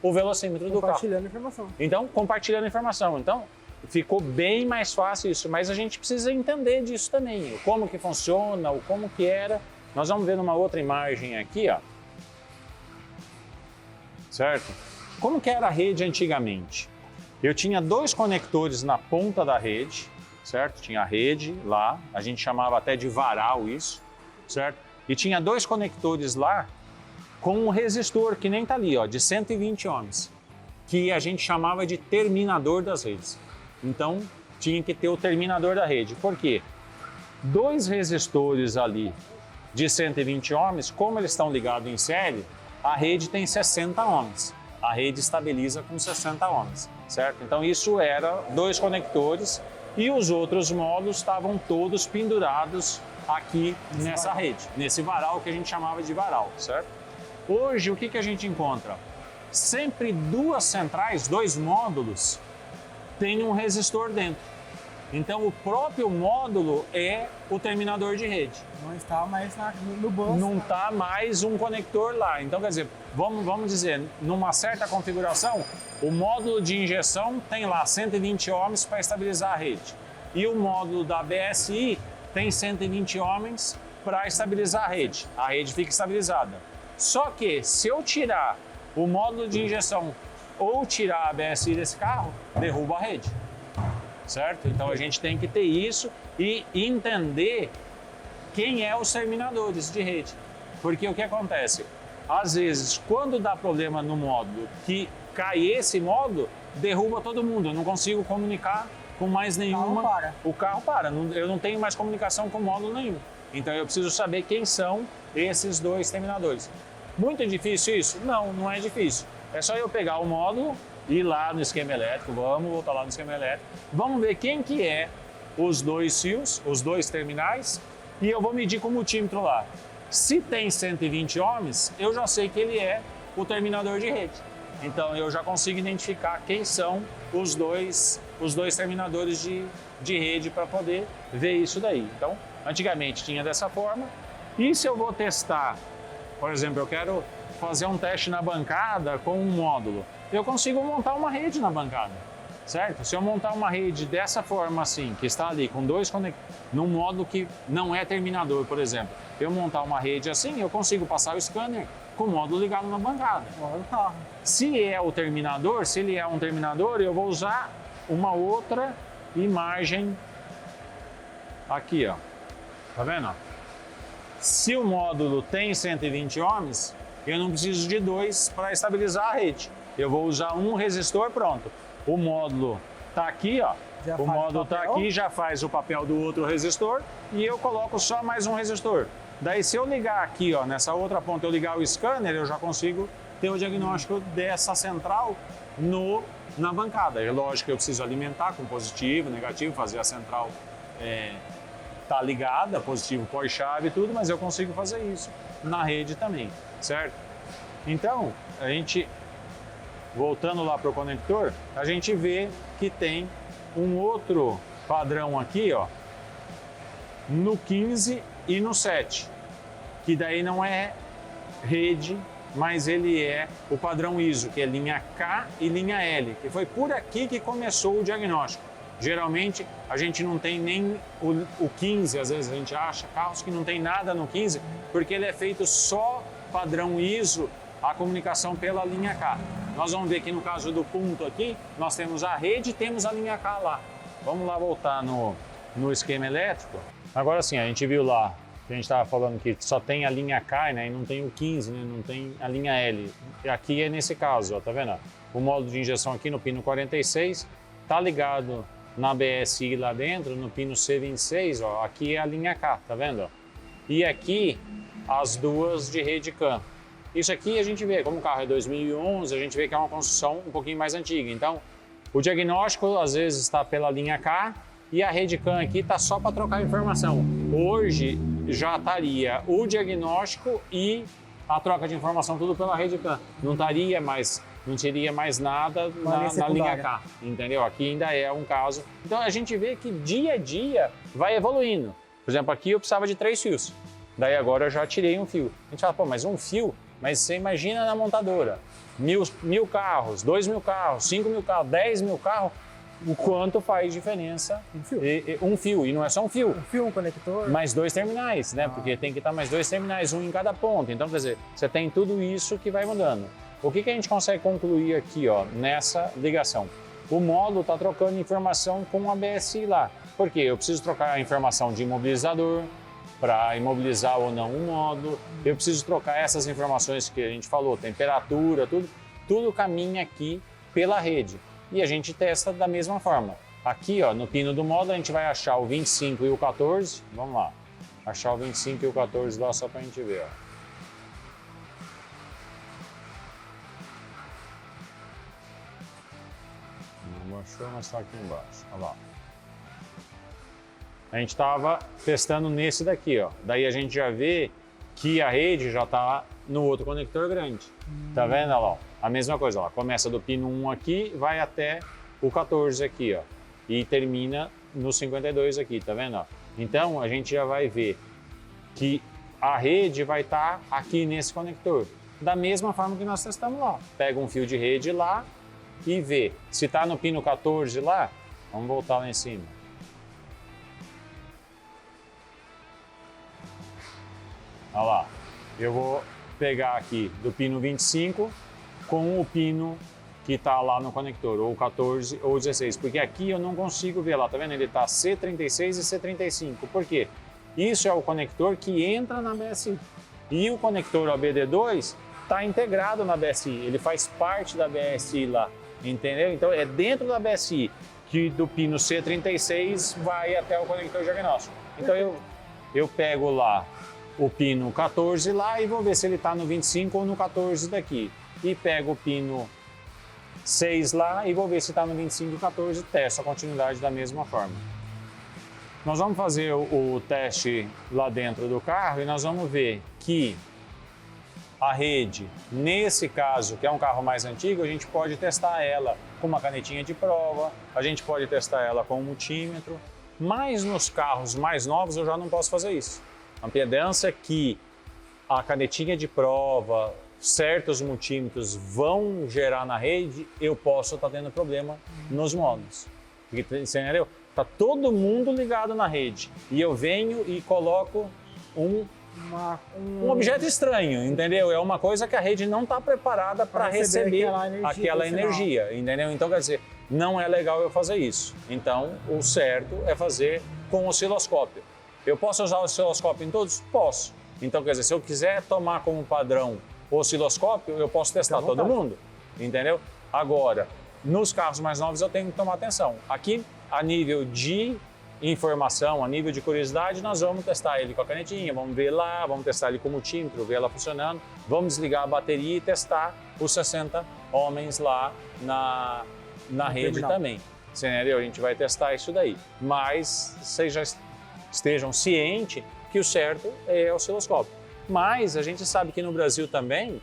o velocímetro do carro. Compartilhando informação. Então, compartilhando informação. Então, ficou bem mais fácil isso, mas a gente precisa entender disso também, o como que funciona, o como que era. Nós vamos ver numa outra imagem aqui, ó. Certo? Como que era a rede antigamente? Eu tinha 2 conectores na ponta da rede, certo? Tinha a rede lá, a gente chamava até de varal isso, certo? E tinha 2 conectores lá com um resistor, que nem está ali, ó, de 120 ohms, que a gente chamava de terminador das redes. Então, tinha que ter o terminador da rede. Por quê? 2 resistores ali de 120 ohms, como eles estão ligados em série, a rede tem 60 ohms. A rede estabiliza com 60 ohms, certo? Então, isso era 2 conectores e os outros módulos estavam todos pendurados aqui nessa rede, nesse varal que a gente chamava de varal, certo? Hoje, o que a gente encontra? Sempre 2 centrais, 2 módulos, tem um resistor dentro. Então, o próprio módulo é o terminador de rede. Não está mais no bolso. Não está mais um conector lá. Então, quer dizer, vamos dizer, numa certa configuração, o módulo de injeção tem lá 120 ohms para estabilizar a rede. E o módulo da BSI tem 120 ohms para estabilizar a rede. A rede fica estabilizada. Só que, se eu tirar o módulo de injeção ou tirar a BSI desse carro, derruba a rede. Certo? Então a gente tem que ter isso e entender quem é os terminadores de rede. Porque o que acontece? Às vezes, quando dá problema no módulo, que cai esse módulo, derruba todo mundo. Eu não consigo comunicar com mais nenhuma. O carro para. Eu não tenho mais comunicação com módulo nenhum. Então eu preciso saber quem são esses 2 terminadores. Muito difícil isso? Não, não é difícil. É só eu pegar o módulo, ir lá no esquema elétrico, vamos voltar lá no esquema elétrico, vamos ver quem que é os 2 fios, os 2 terminais, e eu vou medir com o multímetro lá. Se tem 120 ohms, eu já sei que ele é o terminador de rede. Então eu já consigo identificar quem são os dois terminadores de rede para poder ver isso daí. Então, antigamente tinha dessa forma, e se eu vou testar, por exemplo, eu quero fazer um teste na bancada com um módulo, eu consigo montar uma rede na bancada, certo? Se eu montar uma rede dessa forma assim, que está ali com 2 conectores, num módulo que não é terminador, por exemplo, eu montar uma rede assim, eu consigo passar o scanner com o módulo ligado na bancada. Se é o terminador, se ele é um terminador, eu vou usar uma outra imagem aqui, ó. Tá vendo? Se o módulo tem 120 ohms, eu não preciso de 2 para estabilizar a rede. Eu vou usar um resistor, pronto. O módulo tá aqui, ó. Já O faz módulo o papel. tá aqui, já faz o papel do outro resistor e eu coloco só mais um resistor. Daí se eu ligar aqui, ó, nessa outra ponta, eu ligar o scanner, eu já consigo ter o diagnóstico dessa central na bancada. É lógico que eu preciso alimentar com positivo, negativo, fazer a central tá ligada, positivo pós-chave e tudo, mas eu consigo fazer isso na rede também, certo? Então, a gente, voltando lá para o conector, a gente vê que tem um outro padrão aqui, ó, no 15 e no 7, que daí não é rede, mas ele é o padrão ISO, que é linha K e linha L, que foi por aqui que começou o diagnóstico. Geralmente a gente não tem nem o 15, às vezes a gente acha carros que não tem nada no 15, porque ele é feito só padrão ISO, a comunicação pela linha K. Nós vamos ver que no caso do ponto aqui, nós temos a rede e temos a linha K lá. Vamos lá voltar no esquema elétrico. Agora sim, a gente viu lá, que a gente estava falando que só tem a linha K, né, e não tem o 15, né, não tem a linha L. E aqui é nesse caso, ó, tá vendo? O módulo de injeção aqui no pino 46 tá ligado na BSI lá dentro, no pino C26, ó, aqui é a linha K, tá vendo? E aqui as duas de rede CAN. Isso aqui a gente vê, como o carro é 2011, a gente vê que é uma construção um pouquinho mais antiga. Então, o diagnóstico às vezes está pela linha K e a rede CAN aqui está só para trocar informação. Hoje já estaria o diagnóstico e a troca de informação tudo pela rede CAN. Não teria mais nada na linha K, entendeu? Aqui ainda é um caso. Então a gente vê que dia a dia vai evoluindo. Por exemplo, aqui eu precisava de 3 fios. Daí agora eu já tirei um fio. A gente fala, pô, mas um fio? Mas você imagina na montadora, 1.000 carros, 2.000 carros, 5.000 carros, 10.000 carros, o quanto faz diferença um fio. E não é só um fio. Um fio, um conector. Mais 2 terminais, né? Porque tem que estar mais 2 terminais, um em cada ponto. Então, quer dizer, você tem tudo isso que vai mudando. O que a gente consegue concluir aqui, ó, nessa ligação? O módulo está trocando informação com a BSI lá. Por quê? Eu preciso trocar a informação de imobilizador, para imobilizar ou não um módulo. Eu preciso trocar essas informações que a gente falou, temperatura, tudo caminha aqui pela rede. E a gente testa da mesma forma. Aqui, ó, no pino do módulo, a gente vai achar o 25 e o 14. Vamos lá. Achar o 25 e o 14 lá só para a gente ver, ó. Não achou, mas está aqui embaixo. Olha lá. A gente estava testando nesse daqui, ó. Daí a gente já vê que a rede já está no outro conector grande. Tá vendo? Olha lá, a mesma coisa, ó. Começa do pino 1 aqui, vai até o 14 aqui, ó. E termina no 52 aqui, tá vendo? Ó? Então a gente já vai ver que a rede vai estar aqui nesse conector. Da mesma forma que nós testamos lá. Pega um fio de rede lá e vê. Se está no pino 14 lá, vamos voltar lá em cima. Olha lá, eu vou pegar aqui do pino 25 com o pino que está lá no conector, ou 14 ou 16, porque aqui eu não consigo ver lá, tá vendo? Ele está C36 e C35, por quê? Isso é o conector que entra na BSI. E o conector OBD2 está integrado na BSI, ele faz parte da BSI lá, entendeu? Então é dentro da BSI que do pino C36 vai até o conector diagnóstico. Então eu pego lá o pino 14 lá e vou ver se ele está no 25 ou no 14 daqui. E pego o pino 6 lá e vou ver se está no 25 e 14 e testo a continuidade da mesma forma. Nós vamos fazer o teste lá dentro do carro e nós vamos ver que a rede, nesse caso, que é um carro mais antigo, a gente pode testar ela com uma canetinha de prova, a gente pode testar ela com um multímetro, mas nos carros mais novos eu já não posso fazer isso. A impedância que a canetinha de prova, certos multímetros vão gerar na rede, eu posso estar tendo problema nos módulos. Porque, você entendeu? Está todo mundo ligado na rede e eu venho e coloco um objeto estranho, entendeu? É uma coisa que a rede não está preparada para receber aquela energia, entendeu? Então, quer dizer, não é legal eu fazer isso. Então, o certo é fazer com osciloscópio. Eu posso usar o osciloscópio em todos? Posso. Então, quer dizer, se eu quiser tomar como padrão o osciloscópio, eu posso testar todo mundo, entendeu? Agora, nos carros mais novos eu tenho que tomar atenção. Aqui, a nível de informação, a nível de curiosidade, nós vamos testar ele com a canetinha, vamos ver lá, vamos testar ele com o multímetro, ver ela funcionando, vamos desligar a bateria e testar os 60 ohms lá na rede terminal também. Você entendeu? A gente vai testar isso daí. Mas vocês já estejam cientes que o certo é o osciloscópio. Mas a gente sabe que no Brasil também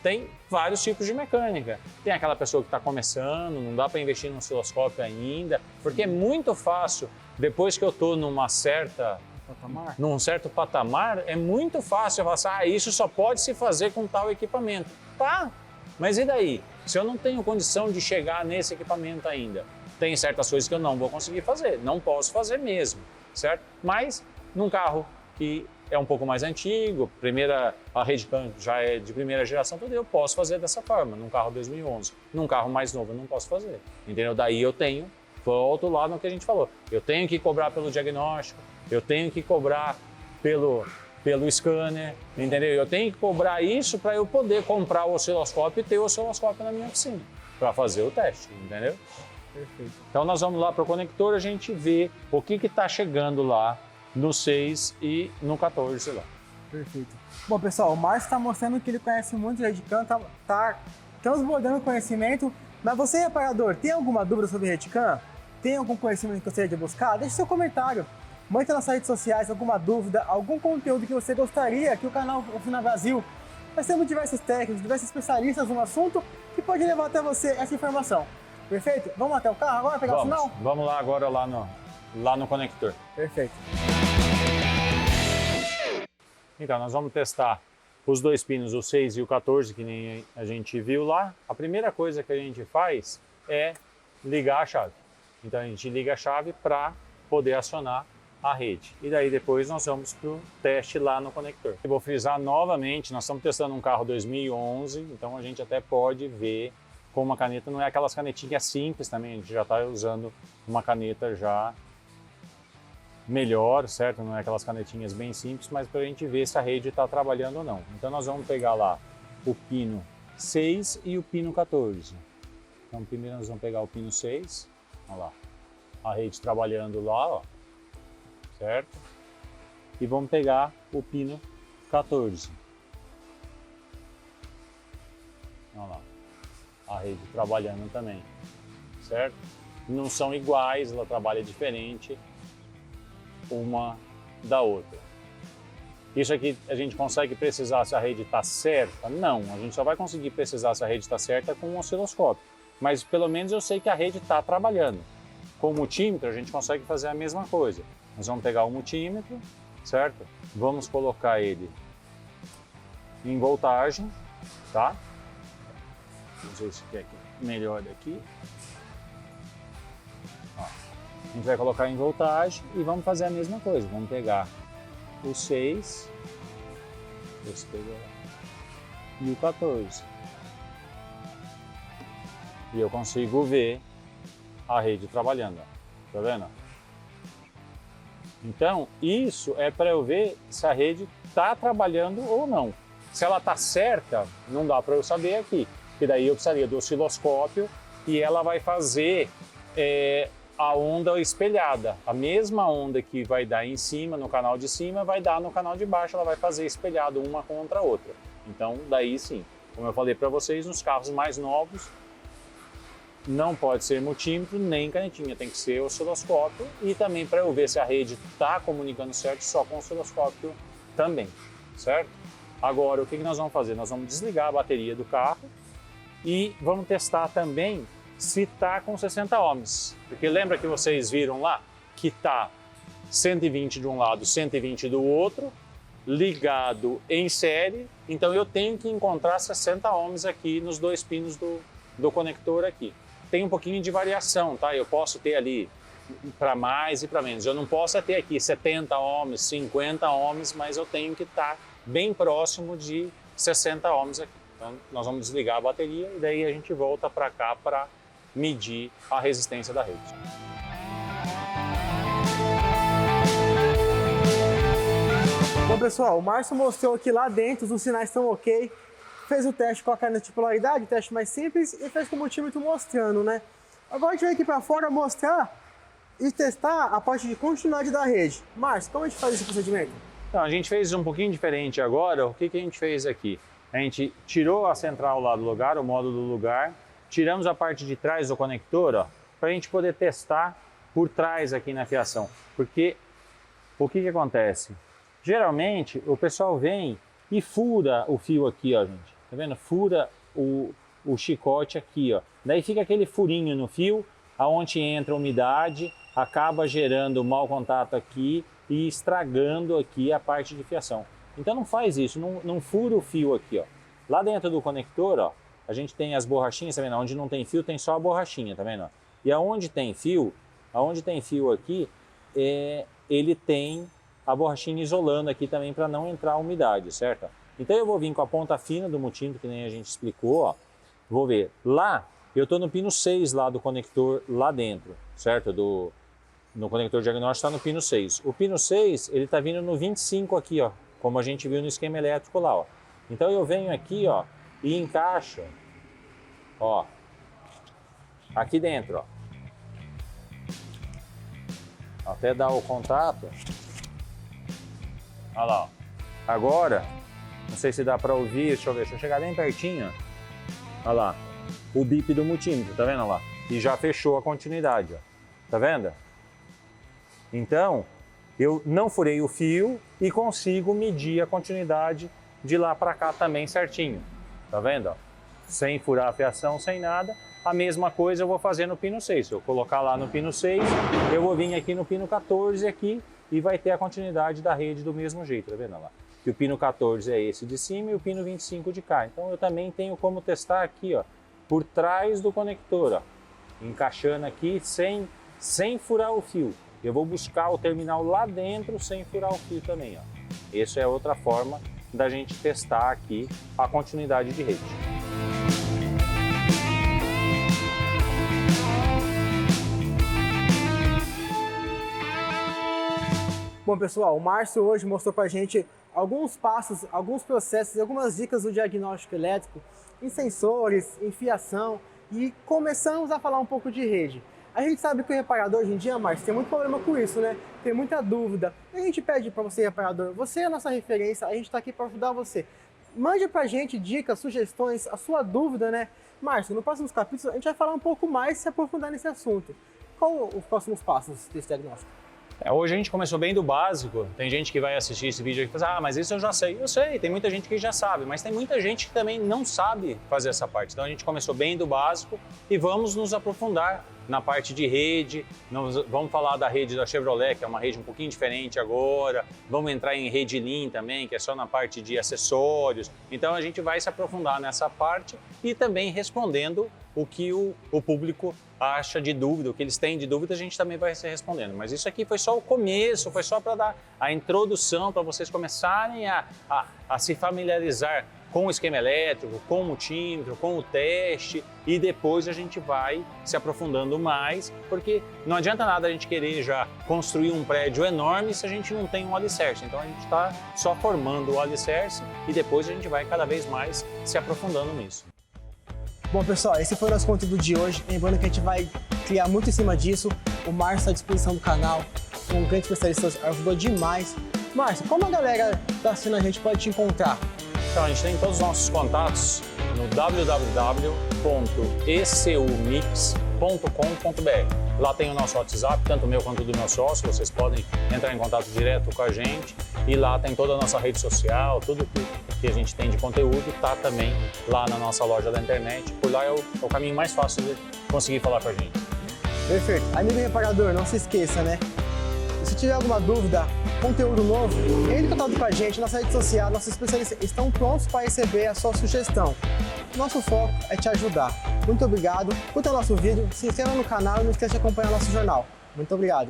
tem vários tipos de mecânica. Tem aquela pessoa que está começando, não dá para investir no osciloscópio ainda, porque é muito fácil, depois que eu estou num certo patamar, é muito fácil eu falar assim, isso só pode se fazer com tal equipamento. Tá, mas e daí? Se eu não tenho condição de chegar nesse equipamento ainda, tem certas coisas que eu não vou conseguir fazer, não posso fazer mesmo, certo? Mas num carro que é um pouco mais antigo, a rede CAN já é de primeira geração, tudo eu posso fazer dessa forma, num carro 2011. Num carro mais novo eu não posso fazer, entendeu? Daí eu volto lá no que a gente falou, eu tenho que cobrar pelo diagnóstico, eu tenho que cobrar pelo scanner, entendeu? Eu tenho que cobrar isso para eu poder comprar o osciloscópio e ter o osciloscópio na minha oficina, para fazer o teste, entendeu? Perfeito. Então nós vamos lá para o conector, a gente vê o que está chegando lá no 6 e no 14 lá. Perfeito. Bom, pessoal, o Márcio está mostrando que ele conhece muito de RedCam, tá transbordando conhecimento. Mas você, reparador, tem alguma dúvida sobre RedCam? Tem algum conhecimento que gostaria de buscar? Deixe seu comentário. Mande nas redes sociais alguma dúvida, algum conteúdo que você gostaria que o canal Oficina Brasil. Nós temos diversos técnicos, diversos especialistas no assunto que pode levar até você essa informação. Perfeito? Vamos até o carro agora pegar o sinal? Vamos lá agora lá no conector. Perfeito. Então, nós vamos testar os dois pinos, o 6 e o 14, que nem a gente viu lá. A primeira coisa que a gente faz é ligar a chave. Então, a gente liga a chave para poder acionar a rede. E daí depois nós vamos para o teste lá no conector. Eu vou frisar novamente, nós estamos testando um carro 2011, então a gente até pode ver com uma caneta, não é aquelas canetinhas simples também, a gente já está usando uma caneta já melhor, certo? Não é aquelas canetinhas bem simples, mas para a gente ver se a rede está trabalhando ou não. Então nós vamos pegar lá o pino 6 e o pino 14. Então primeiro nós vamos pegar o pino 6, olha lá, a rede trabalhando lá, ó, certo? E vamos pegar o pino 14. Olha lá, a rede trabalhando também, certo? Não são iguais, ela trabalha diferente uma da outra. Isso aqui a gente consegue precisar se a rede está certa? Não, a gente só vai conseguir precisar se a rede está certa com um osciloscópio. Mas pelo menos eu sei que a rede está trabalhando. Com o multímetro a gente consegue fazer a mesma coisa. Nós vamos pegar o multímetro, certo? Vamos colocar ele em voltagem, tá? Vamos ver se quer aqui melhor daqui. Ó, a gente vai colocar em voltagem e vamos fazer a mesma coisa. Vamos pegar o 6, e o 14. E eu consigo ver a rede trabalhando, ó. Tá vendo? Então, isso é para eu ver se a rede está trabalhando ou não. Se ela está certa, não dá para eu saber aqui. Porque daí eu precisaria do osciloscópio e ela vai fazer a onda espelhada. A mesma onda que vai dar em cima, no canal de cima, vai dar no canal de baixo, ela vai fazer espelhado uma contra a outra. Então, daí sim. Como eu falei para vocês, nos carros mais novos, não pode ser multímetro nem canetinha, tem que ser osciloscópio. E também para eu ver se a rede está comunicando certo, só com osciloscópio também, certo? Agora, o que nós vamos fazer? Nós vamos desligar a bateria do carro e vamos testar também se está com 60 ohms. Porque lembra que vocês viram lá que está 120 de um lado, 120 do outro, ligado em série. Então eu tenho que encontrar 60 ohms aqui nos dois pinos do conector aqui. Tem um pouquinho de variação, tá? Eu posso ter ali para mais e para menos. Eu não posso ter aqui 70 ohms, 50 ohms, mas eu tenho que estar bem próximo de 60 ohms aqui. Então nós vamos desligar a bateria e daí a gente volta para cá para medir a resistência da rede. Bom, pessoal, o Márcio mostrou que lá dentro os sinais estão ok. fez o teste com a câmera de polaridade, o teste mais simples, e fez com o multímetro mostrando, né? Agora a gente vai aqui para fora mostrar e testar a parte de continuidade da rede. Márcio, como a gente faz esse procedimento? Então, a gente fez um pouquinho diferente agora. O que a gente fez aqui? A gente tirou a central lá do lugar, o módulo do lugar, tiramos a parte de trás do conector, para a gente poder testar por trás aqui na fiação. Porque o que acontece? Geralmente o pessoal vem e fura o fio aqui, ó, gente. Tá vendo? Fura o chicote aqui, ó. Daí fica aquele furinho no fio, aonde entra umidade, acaba gerando mau contato aqui e estragando aqui a parte de fiação. Então não faz isso, não fura o fio aqui, ó. Lá dentro do conector, ó, a gente tem as borrachinhas, tá vendo? Onde não tem fio tem só a borrachinha, tá vendo? E aonde tem fio aqui, ele tem a borrachinha isolando aqui também para não entrar umidade, certo? Então eu vou vir com a ponta fina do multímetro, que nem a gente explicou, ó. Vou ver. Lá, eu estou no pino 6 lá do conector, lá dentro, certo? No conector diagnóstico está no pino 6. O pino 6, ele está vindo no 25 aqui, ó, como a gente viu no esquema elétrico lá, ó. Então eu venho aqui, ó, e encaixo, ó, aqui dentro, ó. Até dar o contato. Olha lá, ó. Agora, não sei se dá para ouvir, deixa eu ver, deixa eu chegar bem pertinho, ó. Olha lá, o bip do multímetro, tá vendo? Olha lá. E já fechou a continuidade, ó. Tá vendo? Então, eu não furei o fio e consigo medir a continuidade de lá para cá também certinho. Tá vendo? Ó? Sem furar a fiação, sem nada. A mesma coisa eu vou fazer no pino 6. Se eu colocar lá no pino 6, eu vou vir aqui no pino 14 aqui e vai ter a continuidade da rede do mesmo jeito, tá vendo? Olha lá. Que o pino 14 é esse de cima e o pino 25 de cá. Então eu também tenho como testar aqui, ó, por trás do conector, ó, encaixando aqui sem furar o fio. Eu vou buscar o terminal lá dentro sem furar o fio também, ó. Essa é outra forma da gente testar aqui a continuidade de rede. Bom, pessoal, o Márcio hoje mostrou pra gente alguns passos, alguns processos e algumas dicas do diagnóstico elétrico em sensores, em fiação, e começamos a falar um pouco de rede. A gente sabe que o reparador hoje em dia, Márcio, tem muito problema com isso, né? Tem muita dúvida. A gente pede para você, reparador, você é a nossa referência, a gente está aqui para ajudar você. Mande pra gente dicas, sugestões, a sua dúvida, né? Márcio, nos próximos capítulos a gente vai falar um pouco mais e se aprofundar nesse assunto. Qual os próximos passos desse diagnóstico? Hoje a gente começou bem do básico. Tem gente que vai assistir esse vídeo e fala, mas isso eu já sei. Eu sei, tem muita gente que já sabe, mas tem muita gente que também não sabe fazer essa parte. Então a gente começou bem do básico e vamos nos aprofundar na parte de rede. Vamos falar da rede da Chevrolet, que é uma rede um pouquinho diferente agora. Vamos entrar em rede Lean também, que é só na parte de acessórios. Então a gente vai se aprofundar nessa parte e também respondendo o que o público acha de dúvida, o que eles têm de dúvida, a gente também vai ser respondendo. Mas isso aqui foi só o começo, foi só para dar a introdução, para vocês começarem a se familiarizar com o esquema elétrico, com o multímetro, com o teste, e depois a gente vai se aprofundando mais, porque não adianta nada a gente querer já construir um prédio enorme se a gente não tem um alicerce. Então a gente está só formando o alicerce e depois a gente vai cada vez mais se aprofundando nisso. Bom, pessoal, esse foi o nosso conteúdo de hoje. Lembrando que a gente vai criar muito em cima disso. O Márcio está à disposição do canal, um grande especialista, ajudou demais. Márcio, como a galera está assistindo a gente pode te encontrar? Então, a gente tem todos os nossos contatos no www.ecumix.com.br. Lá tem o nosso WhatsApp, tanto o meu quanto do meu sócio, vocês podem entrar em contato direto com a gente. E lá tem toda a nossa rede social, tudo que a gente tem de conteúdo está também lá na nossa loja da internet. Por lá é o caminho mais fácil de conseguir falar com a gente. Perfeito. Amigo reparador, não se esqueça, né? Se tiver alguma dúvida, conteúdo novo, entre em contato com a gente, nossa rede social, nossos especialistas estão prontos para receber a sua sugestão. Nosso foco é te ajudar. Muito obrigado, curta o nosso vídeo, se inscreva no canal e não esqueça de acompanhar nosso jornal. Muito obrigado.